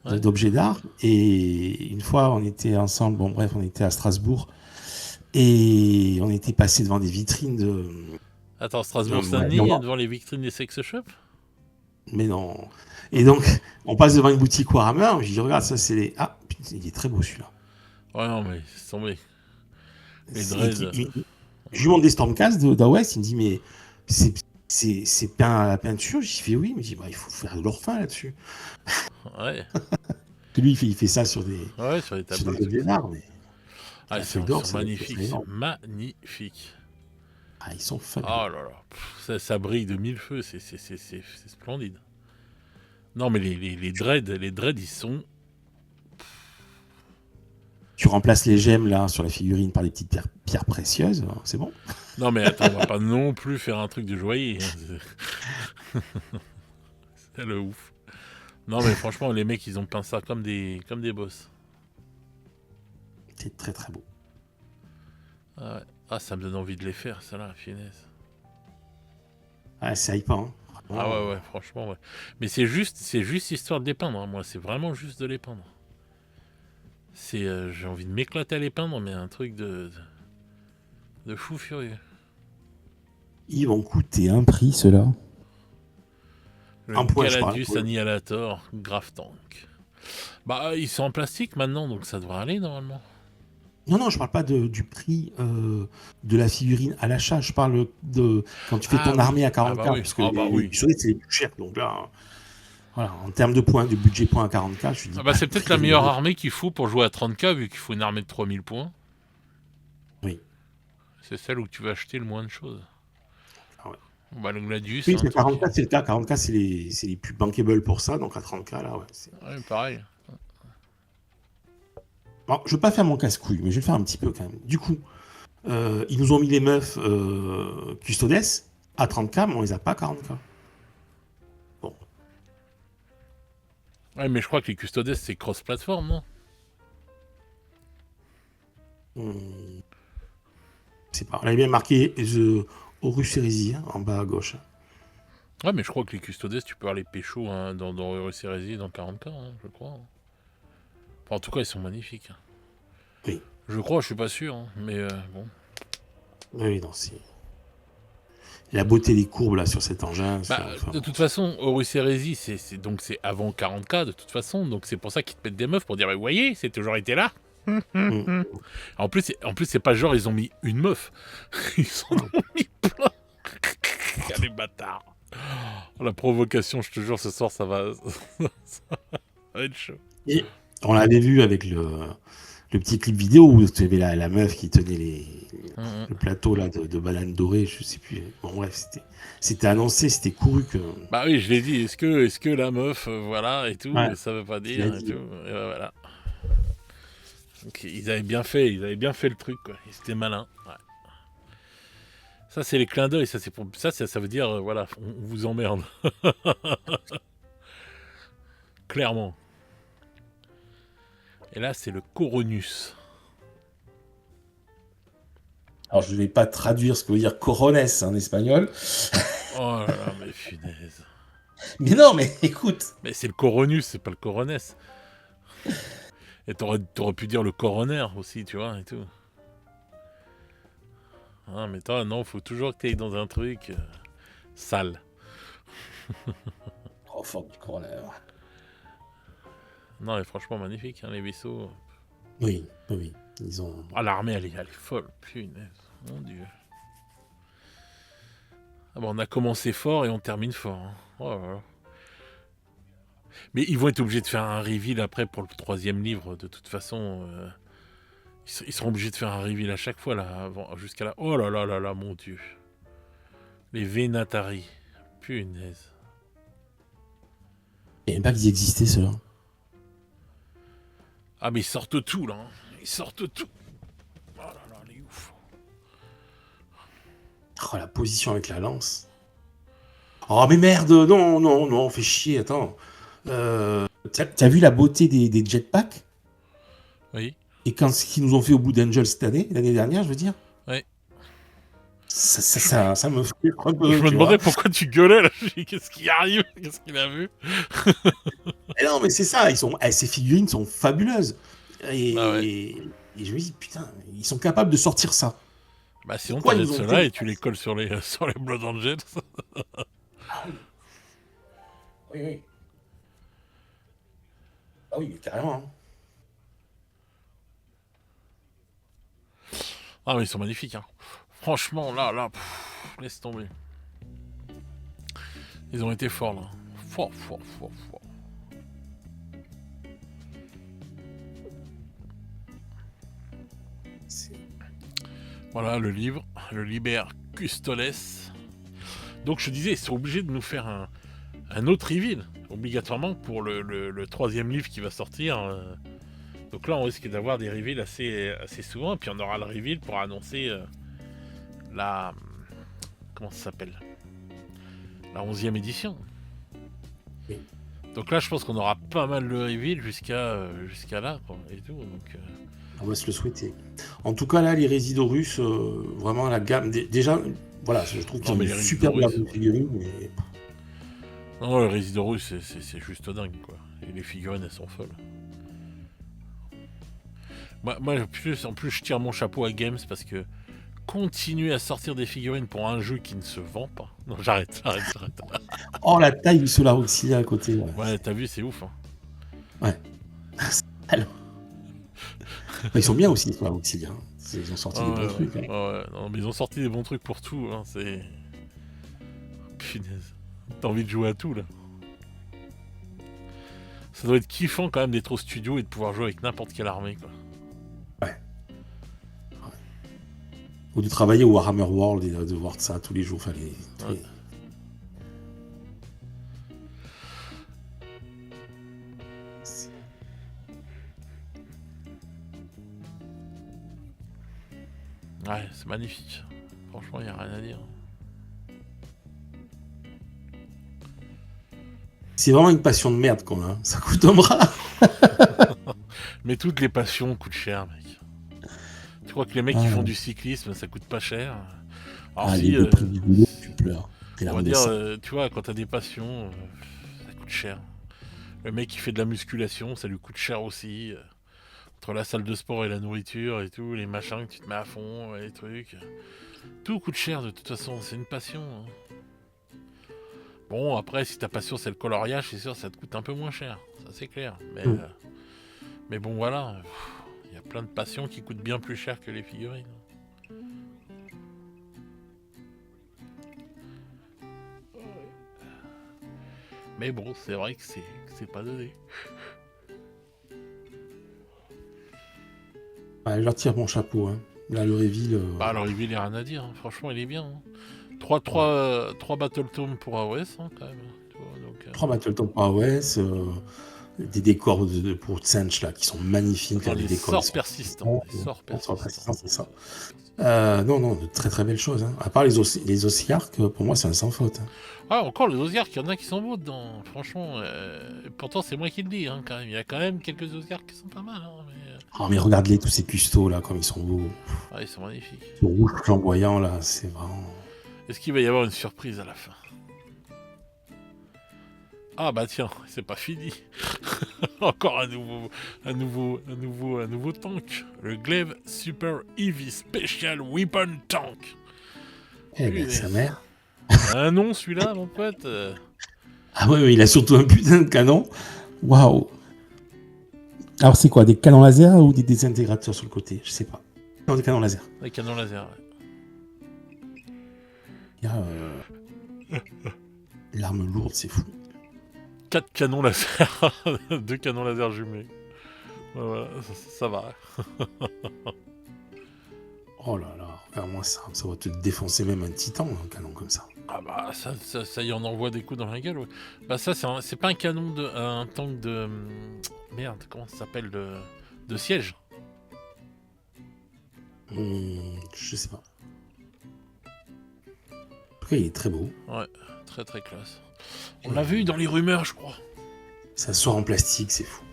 d'objets d'art. Et une fois, on était ensemble, on était à Strasbourg, et on était passé devant des vitrines de... Attends, Strasbourg-Saint-Denis, devant les vitrines des sex shops? Mais non. Et donc, on passe devant une boutique Warhammer, je dis, regarde, ça c'est les... Ah, putain, il est très beau celui-là. Ouais, non, mais c'est tombé. Les Dreads. Je lui montre des Stormcast d'Awest, il me dit, mais c'est peint à la peinture? J'y fais oui, il me dit, bah, il faut faire de l'or fin là-dessus. Ouais. Lui, il fait ça sur des... Ouais, sur les tableaux. Sur des arts, mais... Ah, ils sont magnifiques, c'est magnifique. Ah, ils sont fabuleux. Oh là là, ça brille de mille feux, c'est splendide. Non, mais les dreads, ils sont... Tu remplaces les gemmes là sur la figurine par des petites pierres précieuses, c'est bon. Non mais attends, on va pas non plus faire un truc de joaillier. C'est le ouf. Non mais franchement, les mecs, ils ont peint ça comme des boss. C'est très très beau. Ah, ouais. Ah, ça me donne envie de les faire, ça là, finesse. Ah, c'est hypant. Hein. Ah ouais, franchement, ouais. Mais c'est juste histoire de les peindre, hein. Moi, c'est vraiment juste de les peindre. J'ai envie de m'éclater à les peindre, mais un truc de fou furieux. Ils vont coûter un prix, ceux-là. Le Caladius Annihilator Grave Tank. Bah, ils sont en plastique maintenant, donc ça devrait aller normalement. Non, je parle pas du prix de la figurine à l'achat. Je parle de quand tu fais ton armée à 40K. Parce que les c'est les plus cher. Donc là, voilà, en termes de points, de budget points à 40K, je dis. C'est peut-être la meilleure armée qu'il faut pour jouer à 30K, vu qu'il faut une armée de 3000 points. Oui. C'est celle où tu vas acheter le moins de choses. Ah ouais. Bah, le Gladius. Oui, 40K, c'est le cas. 40K, c'est les plus bankable pour ça. Donc à 30K, là, ouais. Ouais, pareil. Bon, je vais pas faire mon casse-couille, mais je vais le faire un petit peu quand même. Du coup, ils nous ont mis les meufs Custodes à 30K, mais on les a pas à 40K. Bon. Ouais, mais je crois que les Custodes, c'est cross-platform, non? C'est pas. On avait bien marqué The Horus Heresy en bas à gauche. Ouais, mais je crois que les Custodes, tu peux avoir les pécho dans Horus Heresy dans 40K, je crois. Enfin, en tout cas, ils sont magnifiques. Oui. Je crois, je suis pas sûr, mais bon. Oui, non, c'est... La beauté des courbes, là, sur cet engin... De toute façon, Horus Heresy, c'est avant 40K, de toute façon, donc c'est pour ça qu'ils te mettent des meufs, pour dire, vous voyez, c'est toujours été là. En plus, c'est pas genre, ils ont mis une meuf. Ils en ont mis plein. Les bâtards. La provocation, je te jure, ce soir, ça va être chaud. Et on l'avait vu avec le petit clip vidéo où tu avais la meuf qui tenait le plateau là de banane dorée, je sais plus. Bon bref, c'était annoncé, c'était couru que... Bah oui, je l'ai dit, est-ce que la meuf, voilà, et tout, Ouais, ça veut pas dire, et tout, et voilà. Donc ils avaient bien fait le truc, quoi. Ils étaient malins, ouais. Ça, c'est les clins d'œil, ça veut dire, voilà, on vous emmerde. Clairement. Et là, c'est le Coronus. Alors, je ne vais pas traduire ce que veut dire corones en espagnol. Oh là là, mais punaise. Mais non, mais écoute. Mais c'est le Coronus, c'est pas le Corones. Et t'aurais pu dire le coroner aussi, tu vois, et tout. Ah, mais toi, non, faut toujours que t'ailles dans un truc sale. Trop fort du coroner. Non, mais franchement, magnifique, hein, les vaisseaux. Oui. Ils ont... Ah, l'armée, elle est folle, punaise, mon Dieu. Ah bon, on a commencé fort et on termine fort. Hein. Oh là là. Mais ils vont être obligés de faire un reveal après pour le 3e livre, de toute façon. Ils seront obligés de faire un reveal à chaque fois, là, jusqu'à là. Oh là là là là, mon Dieu. Les Venatari. Punaise. Il n'y a même pas qu'ils existaient, ceux-là. Ah, mais ils sortent tout, là. Hein. Ils sortent tout. Oh là là, les ouf. Oh, la position avec la lance. Oh, mais merde, non, fait chier, attends. T'as vu la beauté des jetpacks? Oui. Et quand ce qu'ils nous ont fait au bout d'Angel cette année, l'année dernière, je veux dire. Oui. Ça me fait un peu. Je me demandais pourquoi tu gueulais là. Qu'est-ce qui arrive? Qu'est-ce qu'il a vu? Mais non, mais c'est ça. Ces figurines sont fabuleuses. Et je me dis, putain, ils sont capables de sortir ça. Bah sinon, t'achètes ceux-là et tu les colles sur les Blood Angels. Ah oui. Oui. Ah oui, carrément. Hein. Ah mais ils sont magnifiques. Hein. Franchement, là, laisse tomber. Ils ont été forts, là. Fort. Voilà, le livre, le Liber Custodes. Donc je disais, ils sont obligés de nous faire un autre reveal, obligatoirement, pour le 3e livre qui va sortir. Donc là, on risque d'avoir des reveals assez souvent, et puis on aura le reveal pour annoncer la... Comment ça s'appelle? La 11e édition. Oui. Donc là, je pense qu'on aura pas mal de reveal jusqu'à là, quoi, et tout. Donc, on va se le souhaiter. En tout cas, là, les Résidorus, vraiment la gamme... Déjà, voilà, je trouve qu'ils ont une super belle figurine, mais... Non, le Résidorus, c'est juste dingue, quoi. Et les figurines, elles sont folles. Moi, en plus, je tire mon chapeau à Games parce que continuer à sortir des figurines pour un jeu qui ne se vend pas. Non, j'arrête. Oh, la taille du Solar Auxilia à côté. Ouais, t'as vu, c'est ouf. Hein. Ouais. Alors... Ils sont bien aussi, les Solar Auxilia. Hein. Ils ont sorti des bons trucs. Hein. Ouais, non, mais ils ont sorti des bons trucs pour tout. Hein. C'est... Punaise. T'as envie de jouer à tout, là. Ça doit être kiffant, quand même, d'être au studio et de pouvoir jouer avec n'importe quelle armée, quoi. Ouais. Ou de travailler au Warhammer World et de voir ça tous les jours. Ouais. Ouais, c'est magnifique. Franchement, il n'y a rien à dire. C'est vraiment une passion de merde qu'on a. Hein. Ça coûte un bras. Mais toutes les passions coûtent cher, mec. Tu crois que les mecs qui font du cyclisme, ça coûte pas cher? Alors si... le prix du boulot, tu pleures. On va dire, tu vois, quand t'as des passions, ça coûte cher. Le mec qui fait de la musculation, ça lui coûte cher aussi. entre la salle de sport et la nourriture et tout, les machins que tu te mets à fond, les trucs. Tout coûte cher de toute façon, c'est une passion. Hein. Bon, après, si ta passion c'est le coloriage, c'est sûr, ça te coûte un peu moins cher, ça c'est clair. Mais bon, voilà, il y a plein de passions qui coûtent bien plus cher que les figurines. Mais bon, c'est vrai que c'est pas donné. Je leur tire mon chapeau. Hein. Là, le reveal. Bah, le reveal, il n'y a rien à dire. Hein. Franchement, il est bien. Hein. 3 Battle Tomes pour AOS, hein, quand même. Tu vois, donc, 3 Battle Tomes pour AOS. Des décors pour Tsench là qui sont magnifiques. Les décors sorts persistants. Les sorts persistants, c'est ça. Non, de très très belles choses. Hein. À part les Ossiarques, pour moi, c'est un sans faute. Hein. Ah, encore les Osiarques, il y en a qui sont beaux dedans. Franchement, pourtant, c'est moi qui le dis, hein, quand même. Il y a quand même quelques Osiarques qui sont pas mal. Hein, mais regarde-les, tous ces custos là, comme ils sont beaux. Ah, ils sont magnifiques. Ce rouge flamboyant là, c'est vraiment. Est-ce qu'il va y avoir une surprise à la fin? Ah bah tiens, c'est pas fini. Encore un nouveau tank. Le Glaive Super Heavy Special Weapon Tank. Eh ben, sa mère. Un nom celui-là, mon pote. Ah ouais, il a surtout un putain de canon. Waouh. Alors c'est quoi, des canons laser ou des désintégrateurs sur le côté? Je sais pas. Non, des canons laser. Des canons laser, ouais. Il y a l'arme lourde, c'est fou. 4 canons laser, 2 canons laser jumelés. Ouais, voilà, ça va. Oh là là, regarde-moi ça va te défoncer même un titan, un canon comme ça. Ah bah ça y en envoie des coups dans la gueule, ouais. Bah ça c'est pas un canon un tank de... Merde, comment ça s'appelle de siège. Je sais pas. En tout cas, il est très beau. Ouais, très très classe. On l'a vu dans les rumeurs, je crois. Ça sort en plastique, c'est fou.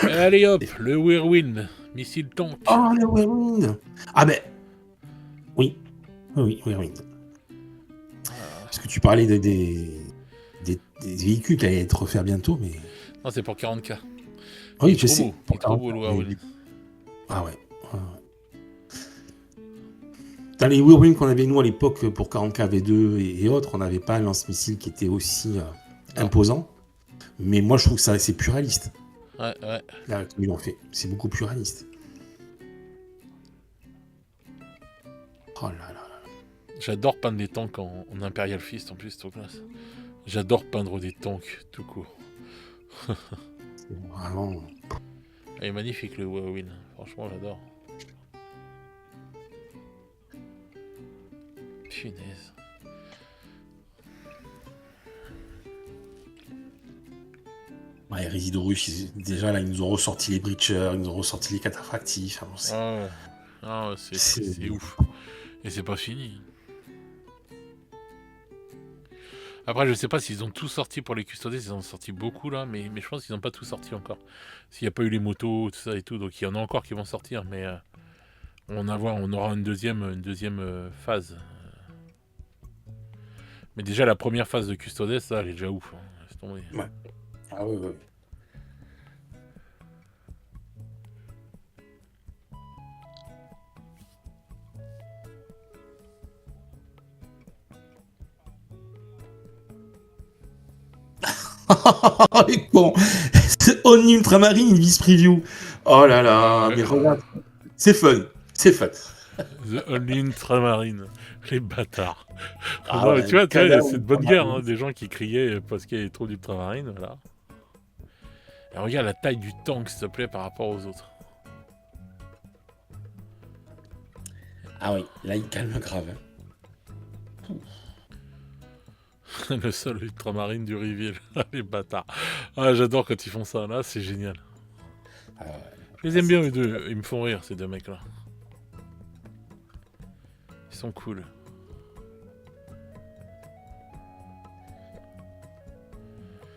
Allez hop, le Whirlwind, missile tank. Oh, le Whirlwind. Ah ben... Oui, Whirlwind. Parce que tu parlais des véhicules qui allaient être refaits bientôt, mais... Non, c'est pour 40K. Oui, je sais. Il est trop beau, le Whirlwind. Ah ouais. Dans les Whirlwind qu'on avait, nous, à l'époque, pour 40K V2 et autres, on n'avait pas un lance-missile qui était aussi imposant. Mais moi, je trouve que ça, c'est plus réaliste. Ouais. Là, comme ils l'ont fait, c'est beaucoup plus réaliste. Oh là là. J'adore peindre des tanks en Imperial Fist, en plus, c'est trop classe. J'adore peindre des tanks, tout court. C'est vraiment... Il est magnifique, le Whirlwind. Franchement, j'adore. Punaise. Ouais, Résidorus, déjà là, ils nous ont ressorti les breachers, ils nous ont ressorti les cataphractifs. C'est ouf. Et c'est pas fini. Après, je sais pas s'ils ont tout sorti pour les custodies, ils en ont sorti beaucoup là, mais je pense qu'ils n'ont pas tout sorti encore. S'il n'y a pas eu les motos, tout ça et tout, donc il y en a encore qui vont sortir, mais on aura une deuxième phase. Mais déjà, la première phase de Custodes, ça, elle est déjà ouf. Hein. Laisse tomber. Ouais. Ah ouais. Bon, Only Ultramarine Vice Preview. Oh là là, mais regarde. C'est fun. The Only Ultramarine. Les bâtards. Ouais, tu vois, c'est de bonne guerre, hein, des gens qui criaient parce qu'il y avait trop d'ultramarines, voilà. Et regarde la taille du tank, s'il te plaît, par rapport aux autres. Ah oui, là il calme grave. Le seul ultramarine du reveal. Les bâtards. Ah, j'adore quand ils font ça, là, c'est génial. Je les aime bien, eux deux. Ils me font rire, ces deux mecs-là. Ils sont cool.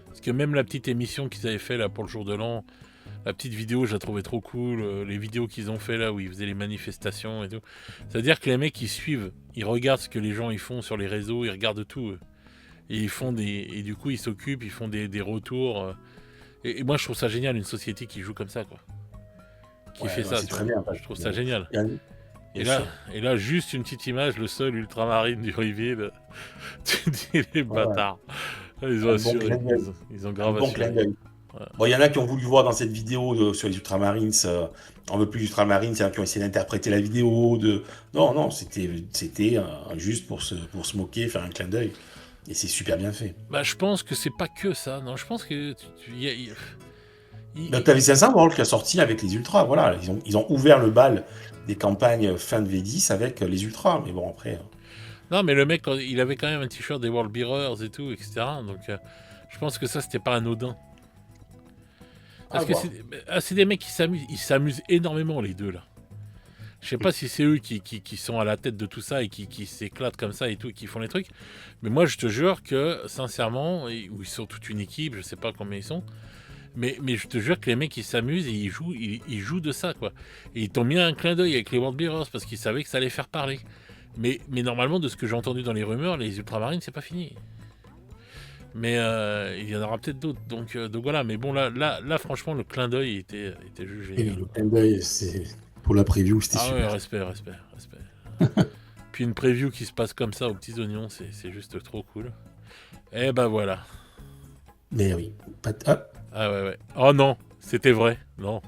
Parce que même la petite émission qu'ils avaient fait là pour le jour de l'an, la petite vidéo, je la trouvais trop cool. Les vidéos qu'ils ont fait là où ils faisaient les manifestations et tout. C'est-à-dire que les mecs, ils suivent, ils regardent ce que les gens ils font sur les réseaux, ils regardent tout. Et ils font et du coup, ils s'occupent, ils font des retours. Et moi, je trouve ça génial, une société qui joue comme ça, quoi. qui fait ça. C'est très bien. Je trouve ça génial. Et là, juste une petite image, le sol ultramarine du reveal. Tu dis les bâtards. Ils ont assuré. Ils ont grave assuré. Ouais. Bon, il y en a qui ont voulu voir dans cette vidéo sur les Ultramarines, on veut plus d'Ultramarines, qui ont essayé d'interpréter la vidéo. Non, c'était juste pour se moquer, faire un clin d'œil. Et c'est super bien fait. Bah, je pense que c'est pas que ça. Non, je pense que t'avais 500 World qui a sorti avec les Ultras. Voilà, ils ont ouvert le bal des campagnes fin de V10 avec les Ultras. Mais bon, après. Non, mais le mec, il avait quand même un t-shirt des World Bearers et tout, etc. Donc, je pense que ça, c'était pas anodin. Parce que c'est des mecs qui s'amusent. Ils s'amusent énormément, les deux, là. Je sais pas si c'est eux qui sont à la tête de tout ça et qui s'éclatent comme ça et tout, et qui font les trucs. Mais moi, je te jure que, sincèrement, ils sont toute une équipe, je sais pas combien ils sont. Mais je te jure que les mecs, ils s'amusent et ils jouent de ça, quoi. Et ils t'ont mis un clin d'œil avec les World Bearers parce qu'ils savaient que ça allait faire parler. Mais normalement, de ce que j'ai entendu dans les rumeurs, les Ultramarines, c'est pas fini. Mais il y en aura peut-être d'autres. Donc voilà. Mais bon, là, franchement, le clin d'œil était juste génial. Et le clin d'œil, c'est pour la preview, c'était super. Ouais, respect. Puis une preview qui se passe comme ça aux petits oignons, c'est juste trop cool. Et bah voilà. Mais oui. Ah ouais. Oh non, c'était vrai. Non.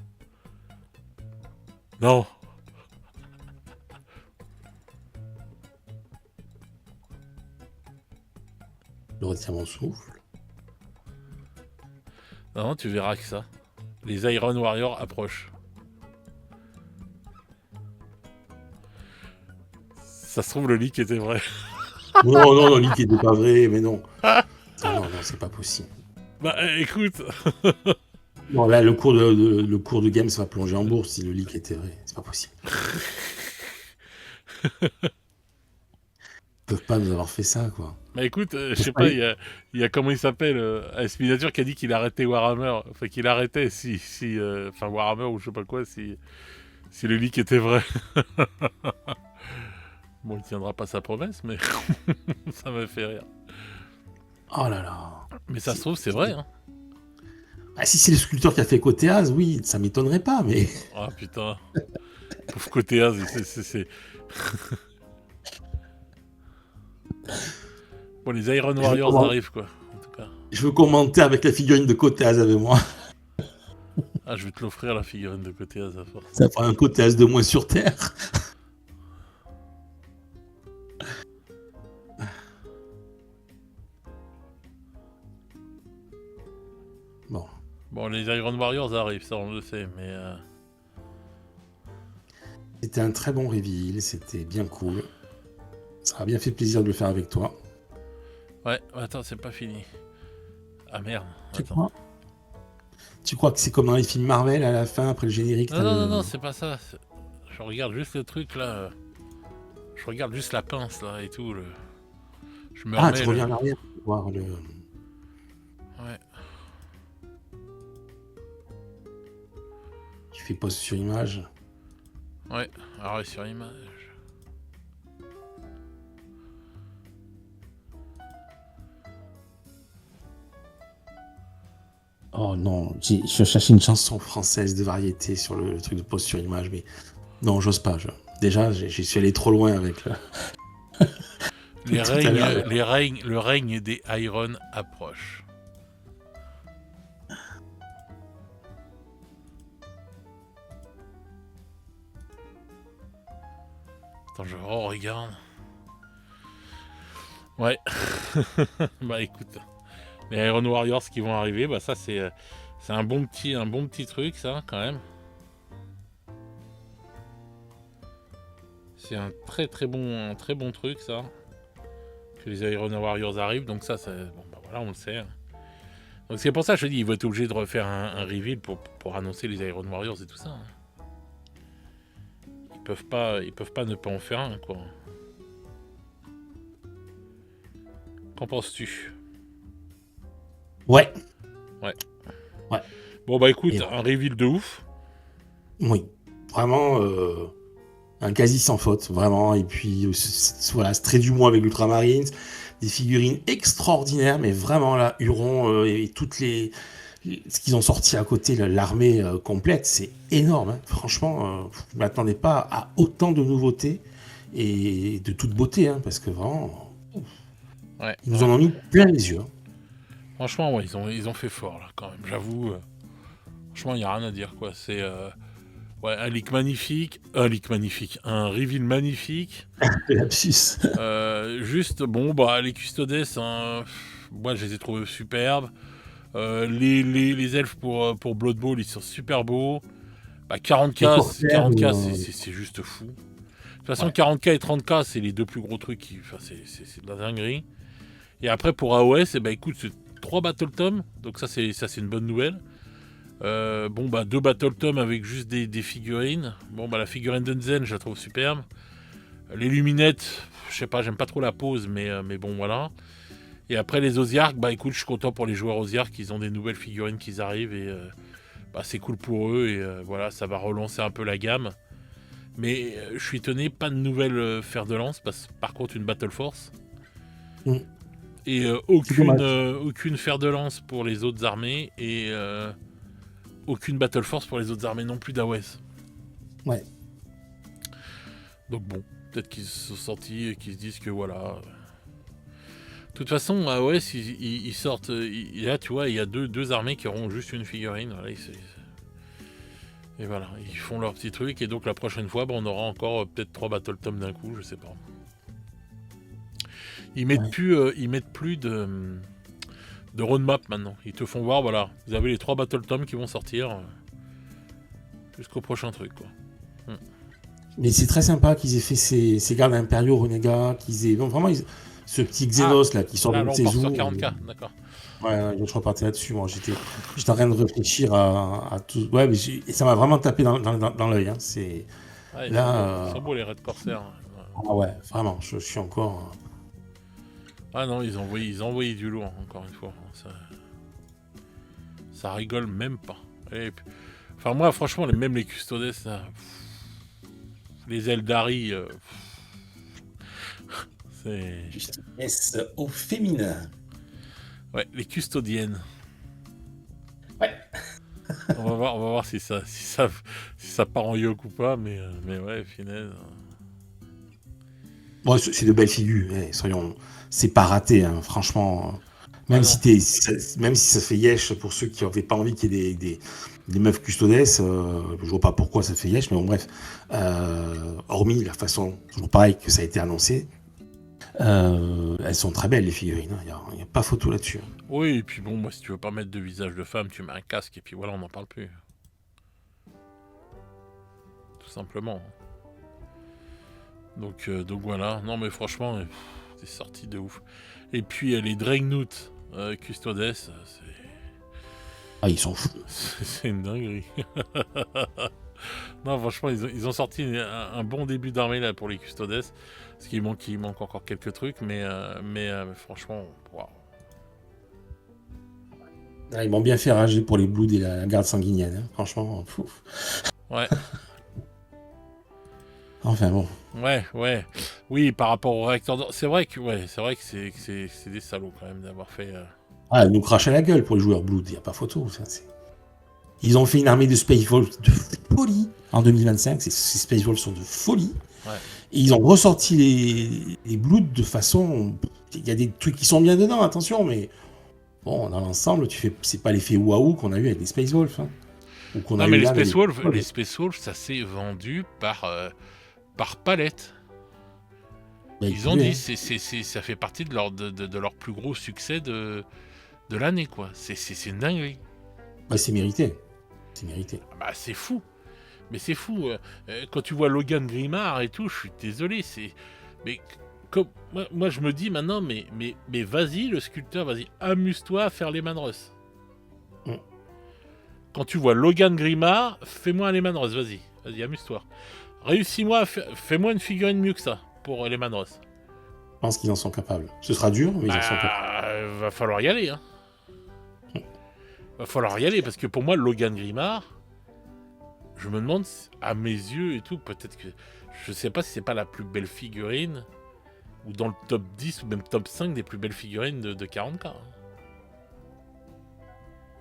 Je retiens mon souffle. Non, tu verras que ça. Les Iron Warriors approchent. Ça se trouve, le leak était vrai. Non, le leak était pas vrai, mais non. Non, c'est pas possible. Bah, écoute. Non, là, le cours de Games va plonger en bourse si le leak était vrai. C'est pas possible. Ils peuvent pas nous avoir fait ça, quoi. Bah écoute, je sais pas, il y a comment il s'appelle, Aspinature qui a dit qu'il arrêtait Warhammer. Enfin, qu'il arrêtait si enfin Warhammer ou je sais pas quoi, si le leak était vrai. Bon, il tiendra pas sa promesse, mais ça me fait rire. Oh là là. Mais ça se trouve, c'est vrai, hein. Ah, si c'est le sculpteur qui a fait Côté-Az, oui, ça m'étonnerait pas, mais... Ah putain. Pauvre Côté-Az, c'est... Bon, les Iron Warriors arrivent, quoi, en tout cas. Je veux commenter avec la figurine de Côté-Az avec moi. Ah, je vais te l'offrir, la figurine de Côté-Az, à force. Ça fera un Côté-Az de moins sur Terre. Bon, les Iron Warriors arrivent, ça on le sait, mais... C'était un très bon reveal, c'était bien cool. Ça a bien fait plaisir de le faire avec toi. Ouais, attends, c'est pas fini. Ah merde, Tu crois que c'est comme dans les films Marvel à la fin, après le générique? Non, c'est pas ça. Je regarde juste le truc, là. Je regarde juste la pince, là, et tout. Je me remets, tu reviens en arrière pour voir le... Ouais. Tu fais pause sur image. Ouais, arrêt sur image. Oh non, je cherchais une chanson française de variété sur le truc de pause sur image, mais non, j'ose pas. Déjà, j'y suis allé trop loin avec le règne des Iron approche. Attends, je regarde. Ouais. Bah écoute, les Iron Warriors qui vont arriver, bah ça c'est un bon petit truc, ça, quand même. C'est un très bon truc, ça. Que les Iron Warriors arrivent, donc ça, bon bah voilà, on le sait. Donc c'est pour ça que je te dis, ils vont être obligés de refaire un reveal pour annoncer les Iron Warriors et tout ça. Ils peuvent pas ne pas en faire un, quoi. Qu'en penses-tu? Ouais. Bon bah écoute, un reveal de ouf. Oui, vraiment un quasi sans faute, vraiment. Et puis voilà, ce trait d'humour avec l'Ultramarines, des figurines extraordinaires, mais vraiment là, Huron et toutes les ce qu'ils ont sorti à côté, l'armée complète, c'est énorme. Hein. Franchement, je ne m'attendais pas à autant de nouveautés et de toute beauté, hein, parce que vraiment, ils nous en ont mis plein les yeux. Hein. Franchement, ouais, ils ont fait fort, là, quand même. J'avoue, franchement, il n'y a rien à dire, quoi. C'est un leak magnifique, un reveal magnifique. Lapsus. Juste, les Custodes, hein, moi, je les ai trouvés superbes. Les elfes pour Blood Bowl, ils sont super beaux. 40K, c'est juste fou. De toute façon, 40K et 30K, c'est les deux plus gros trucs. C'est de la dinguerie. Et après, pour AOS, écoute, c'est 3 Battle Tomes. Donc ça, c'est une bonne nouvelle. 2 Battle Tomes avec juste des figurines. La figurine d'Unzen, je la trouve superbe. Les Luminettes, je sais pas, j'aime pas trop la pose, mais bon, voilà. Et après, les Osiarques, écoute, je suis content pour les joueurs Osiarques, ils ont des nouvelles figurines qui arrivent et c'est cool pour eux. Et voilà, ça va relancer un peu la gamme. Mais je suis étonné, pas de nouvelles fer de lance, par contre, une Battle Force. Et aucune fer de lance pour les autres armées et aucune Battle Force pour les autres armées non plus d'AOS. Ouais. Donc bon, peut-être qu'ils se sont sortis et qu'ils se disent que voilà. De toute façon, AOS, ils sortent. Là, tu vois, il y a deux armées qui auront juste une figurine. Voilà, et voilà, ils font leur petit truc. Et donc la prochaine fois, on aura encore peut-être 3 Battle Tomes d'un coup, je sais pas. Ils mettent plus de roadmap maintenant. Ils te font voir, voilà, vous avez les 3 Battle Tomes qui vont sortir jusqu'au prochain truc, quoi. Mais c'est très sympa qu'ils aient fait ces gardes impériaux Renega, qu'ils aient vraiment ce petit Xenos là qui sort de saison. Sur 40K, d'accord. Ouais, je repartais là-dessus. Moi, j'étais en train de réfléchir à tout. Ouais, mais ça m'a vraiment tapé dans l'œil. Hein. C'est là. Ils sont beaux les Red Corsair. Ah ouais, vraiment. Je suis encore. Ah non, ils ont envoyé du lourd encore une fois. Ça rigole même pas. Et puis, moi, franchement, même les Custodes, les Eldari, c'est. Justesse au féminin. Ouais, les custodiennes. Ouais. on va voir si ça part en yoke ou pas, mais ouais, finesse. Bon, c'est de belles figures, soyons. C'est pas raté, hein, franchement. Même si ça fait yesh pour ceux qui n'avaient pas envie qu'il y ait des meufs custodes, je vois pas pourquoi ça fait yesh, mais bon, bref. Hormis la façon, toujours pareil, que ça a été annoncé, elles sont très belles, les figurines. Il n'y a pas photo là-dessus. Oui, et puis bon, moi, si tu veux pas mettre de visage de femme, tu mets un casque, et puis voilà, on n'en parle plus. Tout simplement. Donc voilà. Non, mais franchement, c'est sorti de ouf. Et puis, les Dreadnought Custodes, c'est... Ah, ils sont fous. C'est une dinguerie. Non, franchement, ils ont sorti un bon début d'armée là pour les Custodes. Parce qu'il manque encore quelques trucs, mais franchement, waouh. Ah, ils m'ont bien fait rager pour les Bloods et la garde sanguinienne. Hein. Franchement, fou. Ouais. Enfin bon. Ouais. Oui, par rapport au réacteur d'or. C'est vrai que c'est des salauds quand même d'avoir fait. Ah, ils nous crachent à la gueule pour les joueurs Blood, il n'y a pas photo. Ils ont fait une armée de Space Wolves de folie en 2025. Ces Space Wolves sont de folie. Ouais. Et ils ont ressorti les Blood de façon. Il y a des trucs qui sont bien dedans, attention, mais bon, dans l'ensemble, c'est pas l'effet waouh qu'on a eu avec les Space Wolves. Hein. Ou qu'on non, a mais eu les Space Wolves, ça s'est vendu par palette. Ils ont dit ça fait partie de leur plus gros succès de l'année, quoi. C'est une dinguerie. Bah, c'est mérité. C'est fou. Mais c'est fou. Quand tu vois Logan Grimard et tout, je suis désolé. Mais comme moi, je me dis maintenant, mais vas-y, le sculpteur, vas-y, amuse-toi à faire les Manros. Quand tu vois Logan Grimard, fais-moi un Lehman Ross, vas-y, amuse-toi. Réussis-moi, fais-moi une figurine mieux que ça pour Lehman Ross. Je pense qu'ils en sont capables. Ce sera dur, mais ils en sont capables. Va falloir y aller, hein. Va falloir y aller, parce que pour moi, Logan Grimard, je me demande, à mes yeux et tout, peut-être que... Je sais pas si c'est pas la plus belle figurine, ou dans le top 10, ou même top 5 des plus belles figurines de 40K. Hein.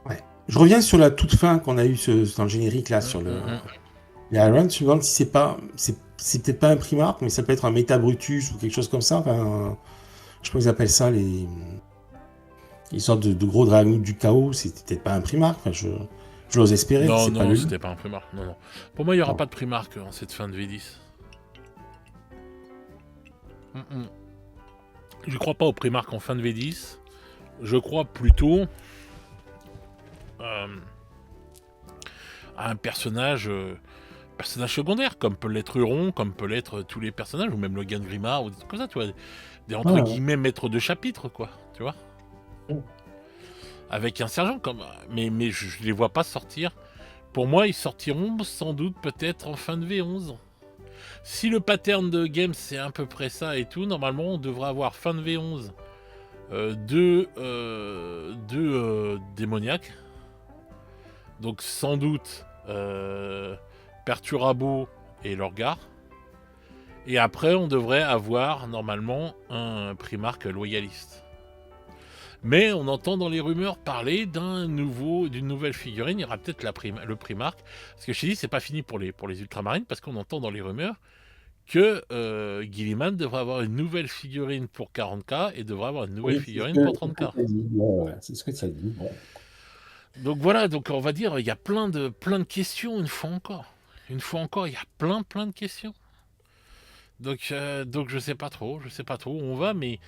Ouais. Je reviens sur la toute fin qu'on a eu dans le générique là, sur Mhm. les Iron. Je me demande si c'est peut-être pas un Primark, mais ça peut être un Meta Brutus ou quelque chose comme ça. Enfin, je sais pas comment ils appellent ça, les sortes de gros dragons du chaos. C'est peut-être pas un Primark. Enfin, j'ose espérer. Non, C'est pas non, le. c'était pas un Primark. Non, non. Pour moi, il n'y aura Non. pas de Primark en cette fin de V10. Mhm. Je crois pas au Primark en fin de V10. Je crois plutôt euh, à un personnage secondaire, comme peut l'être Huron, comme peut l'être tous les personnages, ou même Logan Grimard, ou des trucs comme ça, tu vois. Des entre Ouais, guillemets maîtres de chapitre, quoi, tu vois. ouais. Avec un sergent, mais je les vois pas sortir. Pour moi, ils sortiront sans doute peut-être en fin de V11. Si le pattern de game c'est à peu près ça et tout, normalement on devrait avoir fin de V11 deux démoniaques. Donc sans doute Perturabo et Lorgar. Et après on devrait avoir normalement un Primark loyaliste. Mais on entend dans les rumeurs parler d'une nouvelle figurine. Il y aura peut-être le Primark. Parce que je t'ai dit, c'est pas fini pour les ultramarines, parce qu'on entend dans les rumeurs que Gilliman devrait avoir une nouvelle figurine pour 40k et devrait avoir une nouvelle Oui, figurine pour c'est ce que 30k. tu as dit. Ouais, ouais, c'est ce que tu as dit. Bon. Donc voilà, donc on va dire, il y a plein de questions une fois encore. Une fois encore, il y a plein de questions. Donc je sais pas trop où on va, mais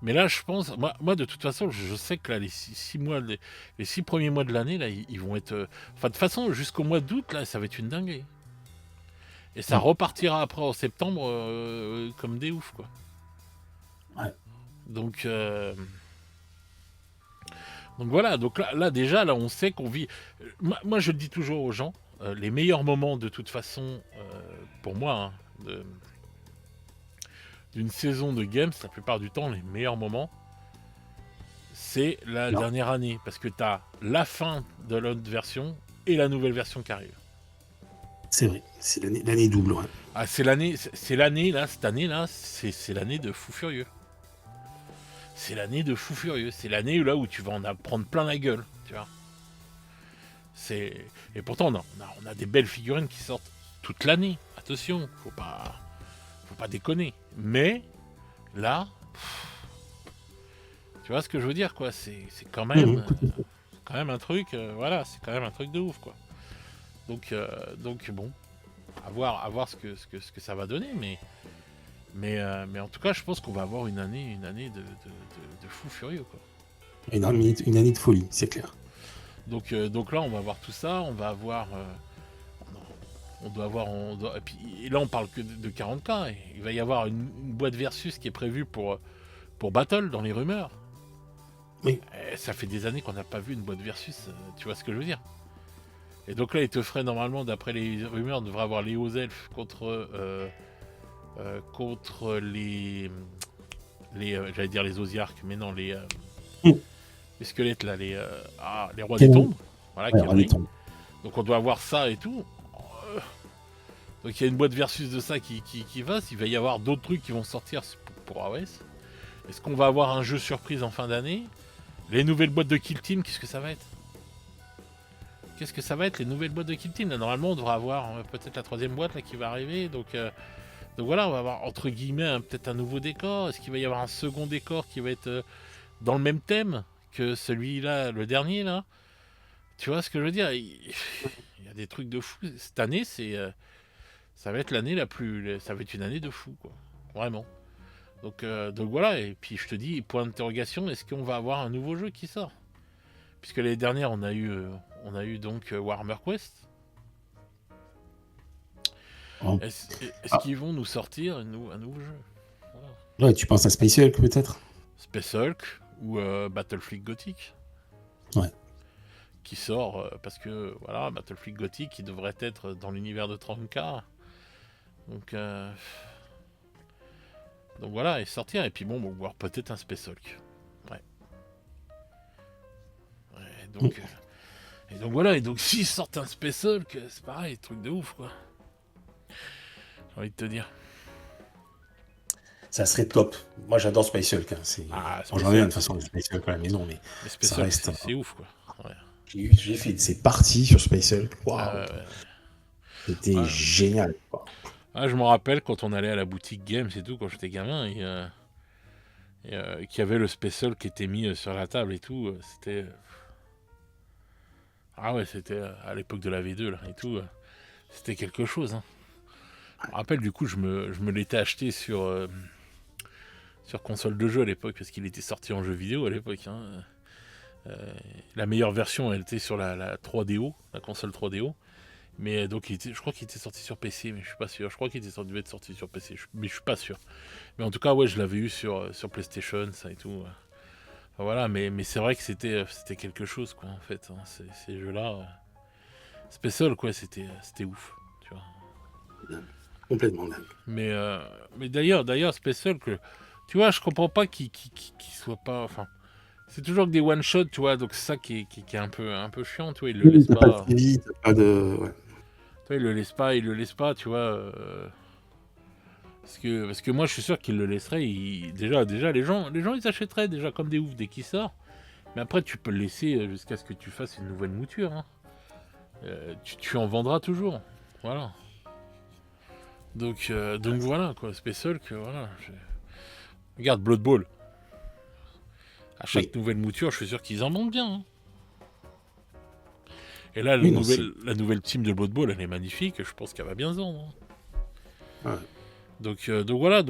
là je pense, moi de toute façon, je sais que là les 6 mois, les 6 premiers mois de l'année là, ils vont être, enfin de toute façon jusqu'au mois d'août là, ça va être une dinguerie. Et ça Ouais. repartira après en septembre comme des oufs quoi. Ouais. Donc voilà, donc là déjà là on sait qu'on vit. Moi je le dis toujours aux gens, les meilleurs moments de toute façon pour moi hein, d'une saison de games, la plupart du temps les meilleurs moments c'est la Non, dernière année parce que t'as la fin de l'autre version et la nouvelle version qui arrive. c'est vrai. C'est l'année double. Ouais. Ah c'est l'année là, cette année là, c'est l'année de fou furieux. C'est l'année de fou furieux. C'est l'année là où tu vas en apprendre plein la gueule, tu vois. Et pourtant on a des belles figurines qui sortent toute l'année. Attention, faut pas déconner. Mais là, tu vois ce que je veux dire quoi. C'est quand même un truc. Voilà, c'est quand même un truc de ouf quoi. Donc bon, à voir ce que ça va donner, mais en tout cas, je pense qu'on va avoir une année de fou furieux quoi. Une année de folie, c'est clair. Donc là, on va avoir tout ça, on va avoir. Et là, on parle que de 40k. Et il va y avoir une boîte Versus qui est prévue pour Battle dans les rumeurs. Oui. Et ça fait des années qu'on n'a pas vu une boîte Versus, tu vois ce que je veux dire. Et donc là, il te ferait normalement, d'après les rumeurs, on devrait avoir les hauts elfes contre j'allais dire les osiarques, mais non, Mm. les squelettes là, les rois des Kenry. tombes. Voilà, Ouais, Kenry. Donc on doit avoir ça et tout. Donc il y a une boîte versus de ça qui va. Il va y avoir d'autres trucs qui vont sortir pour AOS. Est-ce qu'on va avoir un jeu surprise en fin d'année? Les nouvelles boîtes de Kill Team, qu'est-ce que ça va être? Qu'est-ce que ça va être les nouvelles boîtes de Kill Team là, normalement on devrait avoir peut-être la troisième boîte là qui va arriver. Donc voilà, on va avoir entre guillemets peut-être un nouveau décor. Est-ce qu'il va y avoir un second décor qui va être dans le même thème que celui-là, le dernier là? Tu vois ce que je veux dire? Il y a des trucs de fou. Cette année, ça va être l'année ça va être une année de fou, quoi. Vraiment. Donc voilà. Et puis je te dis, point d'interrogation, est-ce qu'on va avoir un nouveau jeu qui sort? Puisque l'année dernière, on a eu donc Warhammer Quest. Oh. Est-ce qu'ils vont nous sortir un nouveau jeu? Voilà. Ouais, tu penses à Space Hulk peut-être? Space Hulk ou Battlefleet Gothic? Ouais. Qui sort parce que voilà, Battlefleet Gothic qui devrait être dans l'univers de 30k. Donc voilà, et sortir. Et puis bon, voir peut-être un Space Hulk. Ouais. Et donc voilà, et donc s'ils sortent un Space Hulk, c'est pareil, truc de ouf quoi. J'ai envie de te dire. Ça serait top. Moi j'adore Space Hulk. Hein. J'en ai un de toute façon de Space Hulk à la maison, mais Space ça Hulk, reste. c'est ouf quoi. Ouais. J'ai fait ces parties sur Space Hulk. Waouh, Ouais. c'était Ouais. génial, quoi. Ah, je me rappelle quand on allait à la boutique Games et tout, quand j'étais gamin, qu'il y avait le Space Hulk qui était mis sur la table et tout. C'était. Ah ouais, c'était à l'époque de la V2 là et tout. C'était quelque chose. Hein. Je me rappelle, du coup, je me l'étais acheté sur console de jeu à l'époque parce qu'il était sorti en jeu vidéo à l'époque. Hein. La meilleure version, elle était sur la 3DO, la console 3DO. Mais donc, je crois qu'il était sorti sur PC, mais je suis pas sûr. Je crois qu'il devait être sorti sur PC, mais je suis pas sûr. Mais en tout cas, ouais, je l'avais eu sur PlayStation, ça et tout. Enfin, voilà, mais c'est vrai que c'était quelque chose, quoi, en fait. Hein, ces jeux-là. Special, quoi, c'était ouf, tu vois. Complètement dingue. Mais d'ailleurs, Special, tu vois, je comprends pas qu'il soit pas. Enfin, c'est toujours que des one-shots, tu vois, donc c'est ça qui est un peu chiant, tu vois, il le laisse T'as pas de pas. suivi, t'as pas de. Ouais. Tu vois, il le laisse pas, tu vois. Parce que moi, je suis sûr qu'il le laisserait. Déjà, les gens, ils achèteraient déjà comme des oufs dès qu'il sort. Mais après, tu peux le laisser jusqu'à ce que tu fasses une nouvelle mouture. Hein. Tu en vendras toujours. Voilà. Donc voilà, quoi. Space Hulk, voilà. Regarde, Blood Bowl. À chaque Oui. nouvelle mouture, je suis sûr qu'ils en vendent bien. Hein. Et là, Oui, non, la nouvelle team de Blood Bowl, elle est magnifique. Je pense qu'elle va bien se vendre. Hein. ouais. Donc voilà,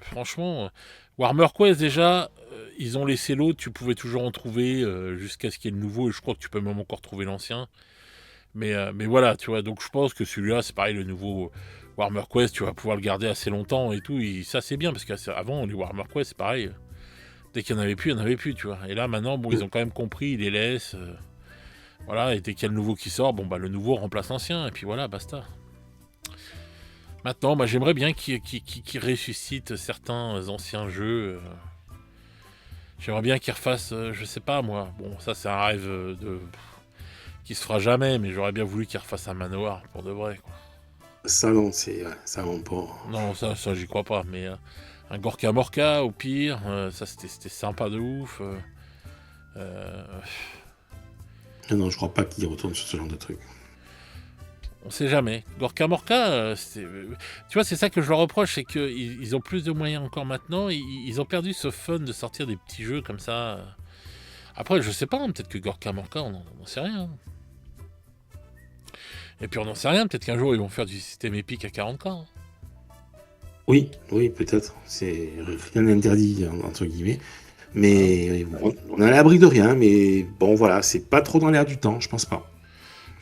franchement, Warhammer Quest déjà, ils ont laissé l'autre, tu pouvais toujours en trouver jusqu'à ce qu'il y ait le nouveau, et je crois que tu peux même encore trouver l'ancien. Mais voilà, tu vois, donc je pense que celui-là, c'est pareil, le nouveau Warhammer Quest, tu vas pouvoir le garder assez longtemps et tout, et ça c'est bien, parce qu'avant, les Warhammer Quest, c'est pareil, dès qu'il n'y en avait plus, il n'y en avait plus, tu vois. Et là, maintenant, bon, ils ont quand même compris, ils les laissent, voilà, et dès qu'il y a le nouveau qui sort, bon, bah le nouveau remplace l'ancien, et puis voilà, basta. Maintenant, j'aimerais bien qu'ils ressuscitent certains anciens jeux. J'aimerais bien qu'ils refassent, je sais pas moi. Bon, ça c'est un rêve qui se fera jamais, mais j'aurais bien voulu qu'ils refassent un manoir pour de vrai. Quoi. Ça, non, c'est. Ouais, ça, on pas. Non, ça j'y crois pas. Mais un Gorka Morka au pire, ça c'était sympa de ouf. Non, je crois pas qu'il retourne sur ce genre de truc. On sait jamais. Gorka Morka, tu vois, c'est ça que je leur reproche, c'est qu'ils ont plus de moyens encore maintenant. Ils ont perdu ce fun de sortir des petits jeux comme ça. Après, je sais pas, hein, peut-être que Gorka Morka, on n'en sait rien. Et puis on n'en sait rien, peut-être qu'un jour ils vont faire du système épique à 40K. Hein. Oui, peut-être. C'est rien d'interdit, entre guillemets. Mais on est à l'abri de rien. Mais bon, voilà, c'est pas trop dans l'air du temps, je pense pas.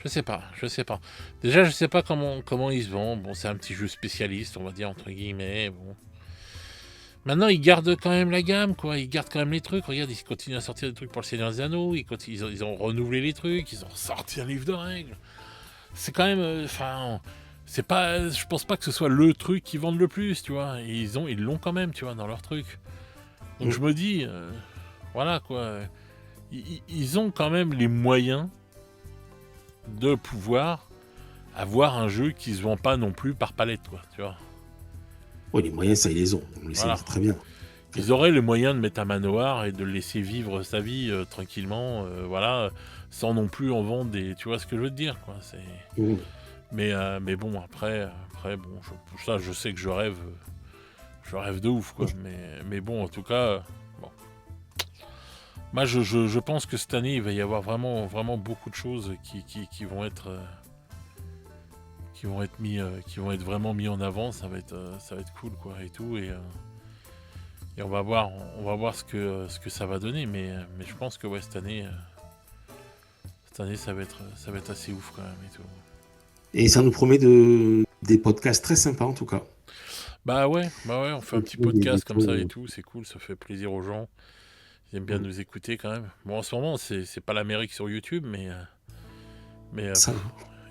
Je sais pas. Déjà, je sais pas comment ils se vendent. Bon, c'est un petit jeu spécialiste, on va dire, entre guillemets. Bon. Maintenant, ils gardent quand même la gamme, quoi. Ils gardent quand même les trucs. Regarde, ils continuent à sortir des trucs pour le Seigneur des Anneaux. Ils ont renouvelé les trucs. Ils ont sorti un livre de règles. C'est quand même. Enfin. C'est pas. Je pense pas que ce soit le truc qui vendent le plus, tu vois. Et ils l'ont quand même, tu vois, dans leur truc. Donc je me dis. Voilà, quoi. Ils ont quand même les moyens de pouvoir avoir un jeu qui se vend pas non plus par palette, quoi, tu vois. Oui, les moyens, ça, ils les ont. Voilà. C'est très bien. Ils auraient le moyen de mettre un manoir et de le laisser vivre sa vie tranquillement, voilà, sans non plus en vendre des... Tu vois ce que je veux te dire, quoi. Mais bon, après bon, ça, je sais que je rêve de ouf, quoi. Mais bon, en tout cas, bon. Moi, je pense que cette année, il va y avoir vraiment, vraiment beaucoup de choses qui vont être... qui vont être vraiment mis en avant, ça va être cool, quoi, et tout, et on va voir ce que ça va donner, mais je pense que ouais, cette année ça va être assez ouf quand même et tout. Et ça nous promet des podcasts très sympas en tout cas. Bah ouais, on fait un petit podcast comme ça et tout, c'est cool, ça fait plaisir aux gens. Ils aiment bien nous écouter quand même. Bon, en ce moment, c'est pas l'Amérique sur YouTube, mais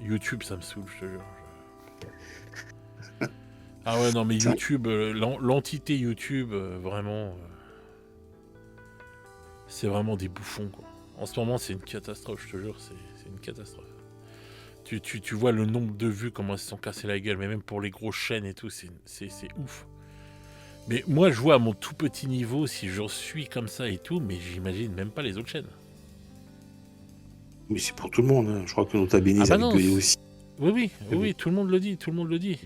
YouTube, ça me saoule, je te jure. Ah ouais, non, mais YouTube, l'entité YouTube, vraiment, c'est vraiment des bouffons, quoi. En ce moment, c'est une catastrophe, je te jure, c'est une catastrophe. Tu vois le nombre de vues, comment elles se sont cassées la gueule, mais même pour les grosses chaînes et tout, c'est ouf. Mais moi, je vois à mon tout petit niveau, si je suis comme ça et tout, mais j'imagine même pas les autres chaînes. Mais c'est pour tout le monde, hein. Je crois que Nota Bene, Ah ils bah avaient non, gueulé aussi. oui, tout le monde le dit, tout le monde le dit.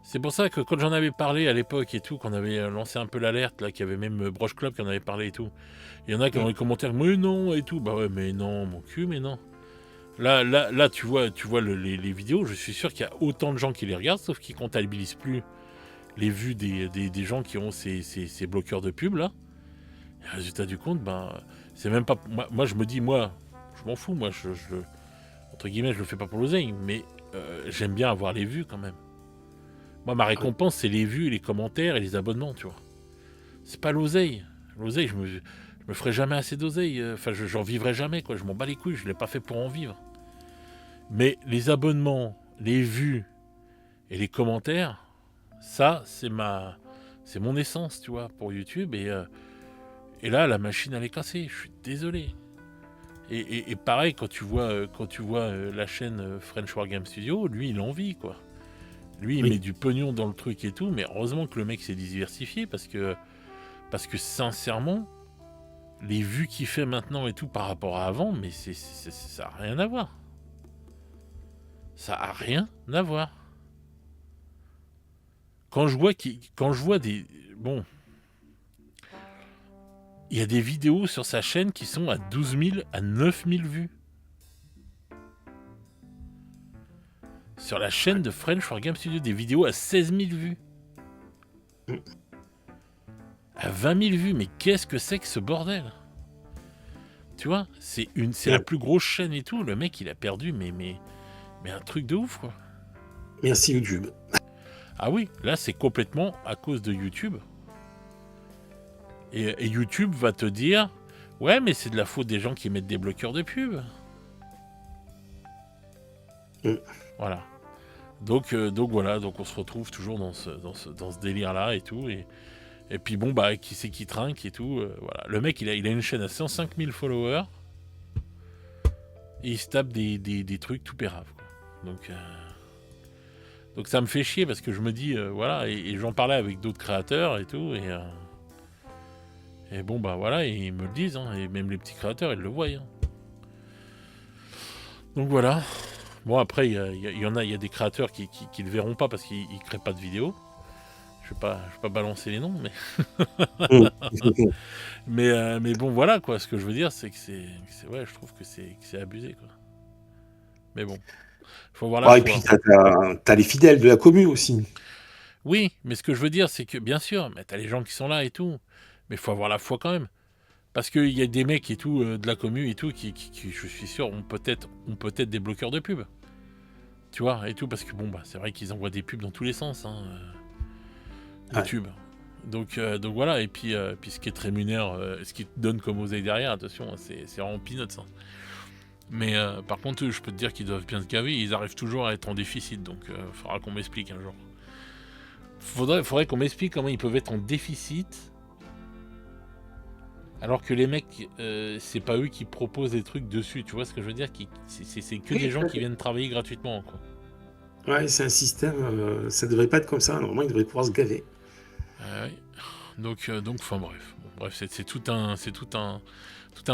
C'est pour ça que quand j'en avais parlé à l'époque et tout, qu'on avait lancé un peu l'alerte, là, qu'il y avait même Broche Club qui en avait parlé et tout, il y en a qui ont dans les commentaires, mais non, et tout, bah ouais, mais non, mon cul, mais non. Là, tu vois les vidéos, je suis sûr qu'il y a autant de gens qui les regardent, sauf qu'ils comptabilisent plus les vues des gens qui ont ces bloqueurs de pub, là. Et résultat du compte, ben, c'est même pas... Moi, je me dis, je m'en fous, entre guillemets, je le fais pas pour l'oseille, mais j'aime bien avoir les vues, quand même. Moi, ma récompense, c'est les vues, les commentaires et les abonnements, tu vois. C'est pas l'oseille. L'oseille, je me ferai jamais assez d'oseille. Enfin, j'en vivrai jamais, quoi. Je m'en bats les couilles, je l'ai pas fait pour en vivre. Mais les abonnements, les vues et les commentaires, ça, c'est mon essence, tu vois, pour YouTube. Et là, la machine, elle est cassée. Je suis désolé. Et pareil, quand tu vois la chaîne French Wargame Studio, lui, il en vit, quoi. Lui, il met du pognon dans le truc et tout, mais heureusement que le mec s'est diversifié parce que sincèrement, les vues qu'il fait maintenant et tout par rapport à avant, mais ça n'a rien à voir. Ça a rien à voir. Quand je vois des... Bon... Il y a des vidéos sur sa chaîne qui sont à 12 000, à 9 000 vues. Sur la chaîne de French Wargame Studio, des vidéos à 16 000 vues. À 20 000 vues, mais qu'est-ce que c'est que ce bordel? Tu vois, c'est la plus grosse chaîne et tout. Le mec, il a perdu, mais un truc de ouf, quoi. Merci YouTube. Ah oui, là, c'est complètement à cause de YouTube. Et YouTube va te dire, ouais, mais c'est de la faute des gens qui mettent des bloqueurs de pub. Voilà. Donc voilà, donc on se retrouve toujours dans ce délire-là et tout. Et puis bon, bah, qui c'est qui trinque et tout. Voilà. Le mec, il a une chaîne à 105 000 followers. Et il se tape des trucs tout péraves, quoi. Donc ça me fait chier parce que je me dis, voilà, et j'en parlais avec d'autres créateurs et tout. Et bon, bah voilà, et ils me le disent, hein, et même les petits créateurs, ils le voient. Hein. Donc voilà. Bon, après, il y a des créateurs qui le verront pas parce qu'ils ne créent pas de vidéos. Je vais pas balancer les noms, mais mais bon, voilà, quoi. Ce que je veux dire, c'est que ouais, je trouve que c'est abusé, quoi. Mais bon, faut voir la foi. Et puis t'as les fidèles de la commu aussi. Oui, mais ce que je veux dire, c'est que bien sûr, mais t'as les gens qui sont là et tout, mais faut avoir la foi quand même. Parce qu'il y a des mecs et tout, de la commu et tout, qui je suis sûr, ont peut-être des bloqueurs de pub. Tu vois, et tout, parce que bon, bah, c'est vrai qu'ils envoient des pubs dans tous les sens, hein, YouTube. Ouais. Donc voilà, et puis ce qui te rémunère, ce qui te donne comme oseille derrière, attention, c'est vraiment peanuts. Hein. Mais par contre, je peux te dire qu'ils doivent bien se gaver, ils arrivent toujours à être en déficit, donc faudra qu'on m'explique un jour. Faudrait qu'on m'explique comment ils peuvent être en déficit alors que les mecs, c'est pas eux qui proposent des trucs dessus, tu vois ce que je veux dire? C'est que des gens qui viennent travailler gratuitement, quoi. Ouais, c'est un système, ça devrait pas être comme ça, normalement ils devraient pouvoir se gaver. Ouais. Donc, enfin bref. Bon, bref, c'est tout un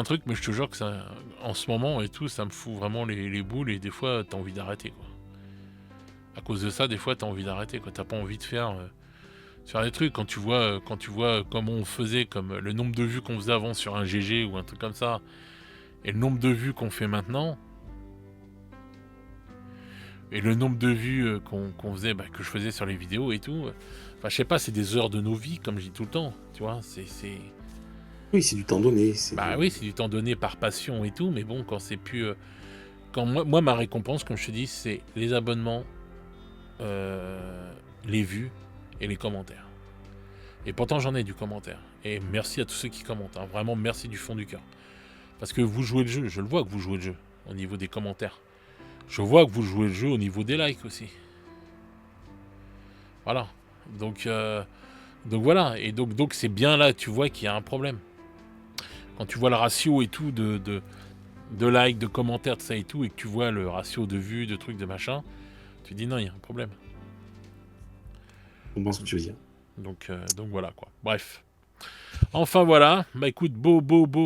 truc, mais je te jure que ça, en ce moment et tout, ça me fout vraiment les boules et des fois t'as envie d'arrêter, quoi. À cause de ça, des fois t'as envie d'arrêter, quoi. T'as pas envie de faire des trucs quand tu vois comment on faisait, comme le nombre de vues qu'on faisait avant sur un GG ou un truc comme ça, et le nombre de vues qu'on fait maintenant, et le nombre de vues qu'on faisait, bah, que je faisais sur les vidéos et tout. Enfin, je sais pas, c'est des heures de nos vies, comme je dis tout le temps, tu vois. Oui, c'est du temps donné. Bah oui, c'est du temps donné par passion et tout, mais bon, quand c'est plus, quand moi ma récompense, comme je te dis, c'est les abonnements, les vues et les commentaires. Et pourtant j'en ai du commentaire. Et merci à tous ceux qui commentent. Hein. Vraiment merci du fond du cœur. Parce que vous jouez le jeu. Je le vois que vous jouez le jeu au niveau des commentaires. Je vois que vous jouez le jeu au niveau des likes aussi. Voilà. Donc voilà. Et donc c'est bien là, tu vois qu'il y a un problème. Quand tu vois le ratio et tout de likes, de commentaires, de ça et tout, et que tu vois le ratio de vues, de trucs, de machin, tu te dis non, il y a un problème. On pense ce que tu veux dire. Donc voilà, quoi. Bref. Enfin voilà. Bah écoute, beau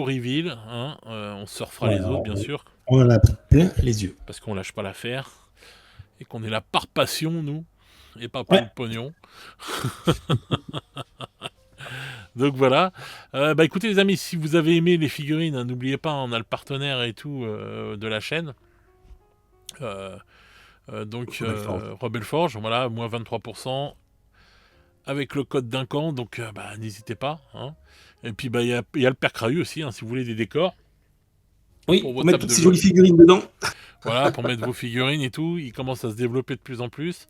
reveal. Hein. On se refera les autres, bien sûr. On en a pris plein les yeux. Parce qu'on lâche pas l'affaire. Et qu'on est là par passion, nous. Et pas pour le pognon. Donc voilà. Bah écoutez les amis, si vous avez aimé les figurines, hein, n'oubliez pas, on a le partenaire et tout de la chaîne. Donc Rebel Forge, voilà, moins 23%. Avec le code d'un camp, donc n'hésitez pas. Hein. Et puis il y a le Père Crahu aussi, hein, si vous voulez des décors. Oui, pour mettre toutes ces jolies figurines dedans. Voilà, pour mettre vos figurines et tout. Il commence à se développer de plus en plus.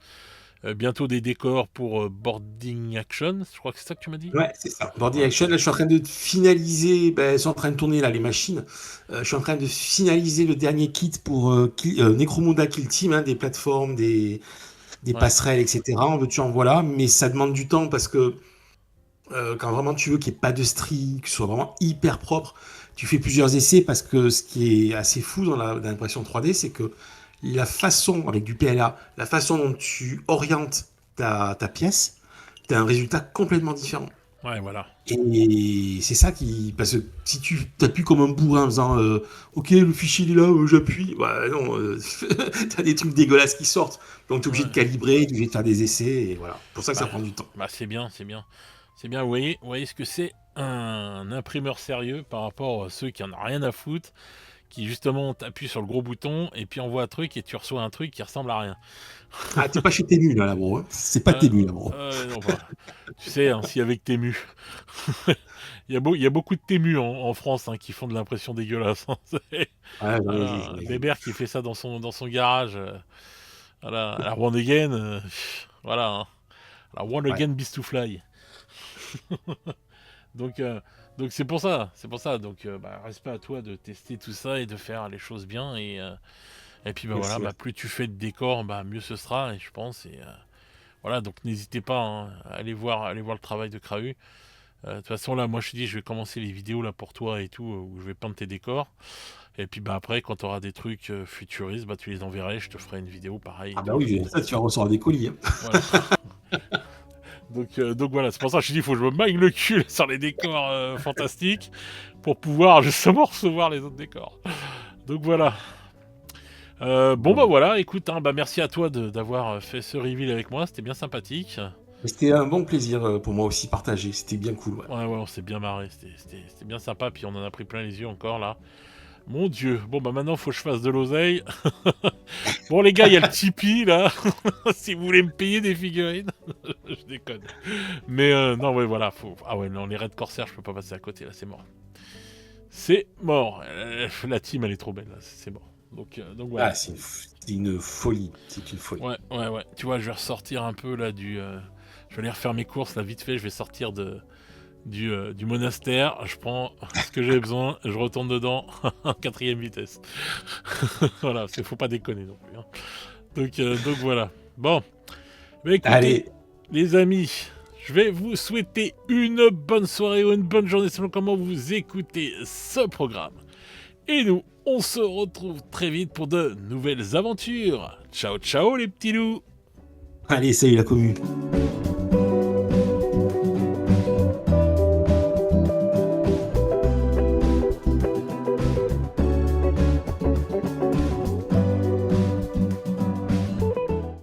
Bientôt des décors pour Boarding Action, je crois que c'est ça que tu m'as dit. Ouais, c'est ça. Boarding Action, là je suis en train de finaliser, elles sont en train de tourner là les machines. Je suis en train de finaliser le dernier kit pour Necromunda Kill Team, hein, des plateformes, des passerelles, etc. En veux-tu en voilà, mais ça demande du temps parce que quand vraiment tu veux qu'il n'y ait pas de stries, que ce soit vraiment hyper propre, tu fais plusieurs essais parce que ce qui est assez fou dans l'impression 3D, c'est que la façon, avec du PLA, la façon dont tu orientes ta pièce, tu as un résultat complètement différent. Ouais, voilà. Et c'est ça qui... Parce que si tu t'appuies comme un bourrin en faisant ok, le fichier il est là, j'appuie. Bah non, t'as des trucs dégueulasses qui sortent. Donc t'es obligé de calibrer, t'es obligé de faire des essais, et voilà. Pour ça que ça prend du temps. Bah c'est bien, c'est bien. C'est bien, vous voyez ce que c'est un imprimeur sérieux par rapport à ceux qui en ont rien à foutre, qui justement t'appuient sur le gros bouton et puis envoie un truc et tu reçois un truc qui ressemble à rien. Ah, t'es pas chez Temu là, bro. C'est pas Temu là, bro. Non, bah, tu sais, hein, si avec Temu. il y a beaucoup de Temu en France hein, qui font de l'impression dégueulasse. Hein. Bébert qui fait ça dans son garage. À la One Again. Voilà. Hein. La One Again Beast to Fly. Donc c'est pour ça. Donc respect à toi de tester tout ça et de faire les choses bien. Et puis voilà, plus tu fais de décors, mieux ce sera, et je pense. Et voilà, donc n'hésitez pas hein, à aller voir le travail de Crahu. De toute façon là, moi je te dis, je vais commencer les vidéos là pour toi et tout, où je vais peindre tes décors. Et puis après, quand tu auras des trucs futuristes, tu les enverrais, je te ferai une vidéo pareil. Ah bah oui, ça tu vas recevoir des colis. Hein. Voilà. Donc voilà, c'est pour ça que je dis, il faut que je me magne le cul sur les décors fantastiques pour pouvoir justement recevoir les autres décors. Donc voilà. Voilà, écoute, hein, merci à toi d'avoir fait ce reveal avec moi, c'était bien sympathique. C'était un bon plaisir pour moi aussi partagé, c'était bien cool. Ouais, on s'est bien marré, c'était bien sympa, puis on en a pris plein les yeux encore là. Mon Dieu, maintenant faut que je fasse de l'oseille. Bon les gars, il y a le Tipeee là, si vous voulez me payer des figurines. Je déconne. Mais non, ouais, voilà, Ah ouais, non, les Red Corsair, je peux pas passer à côté là, c'est mort. C'est mort. La team, elle est trop belle là, c'est mort. Donc voilà. Ah, c'est une folie, c'est une folie. Ouais. Tu vois, je vais ressortir un peu là je vais aller refaire mes courses là vite fait, je vais sortir du monastère, je prends ce que j'ai besoin, je retourne dedans en 4ème vitesse. Voilà, faut pas déconner non plus. Hein. Donc voilà. Bon, écoutez, allez, les amis, je vais vous souhaiter une bonne soirée ou une bonne journée selon comment vous écoutez ce programme. Et nous, on se retrouve très vite pour de nouvelles aventures. Ciao, ciao les petits loups. Allez, salut la commune.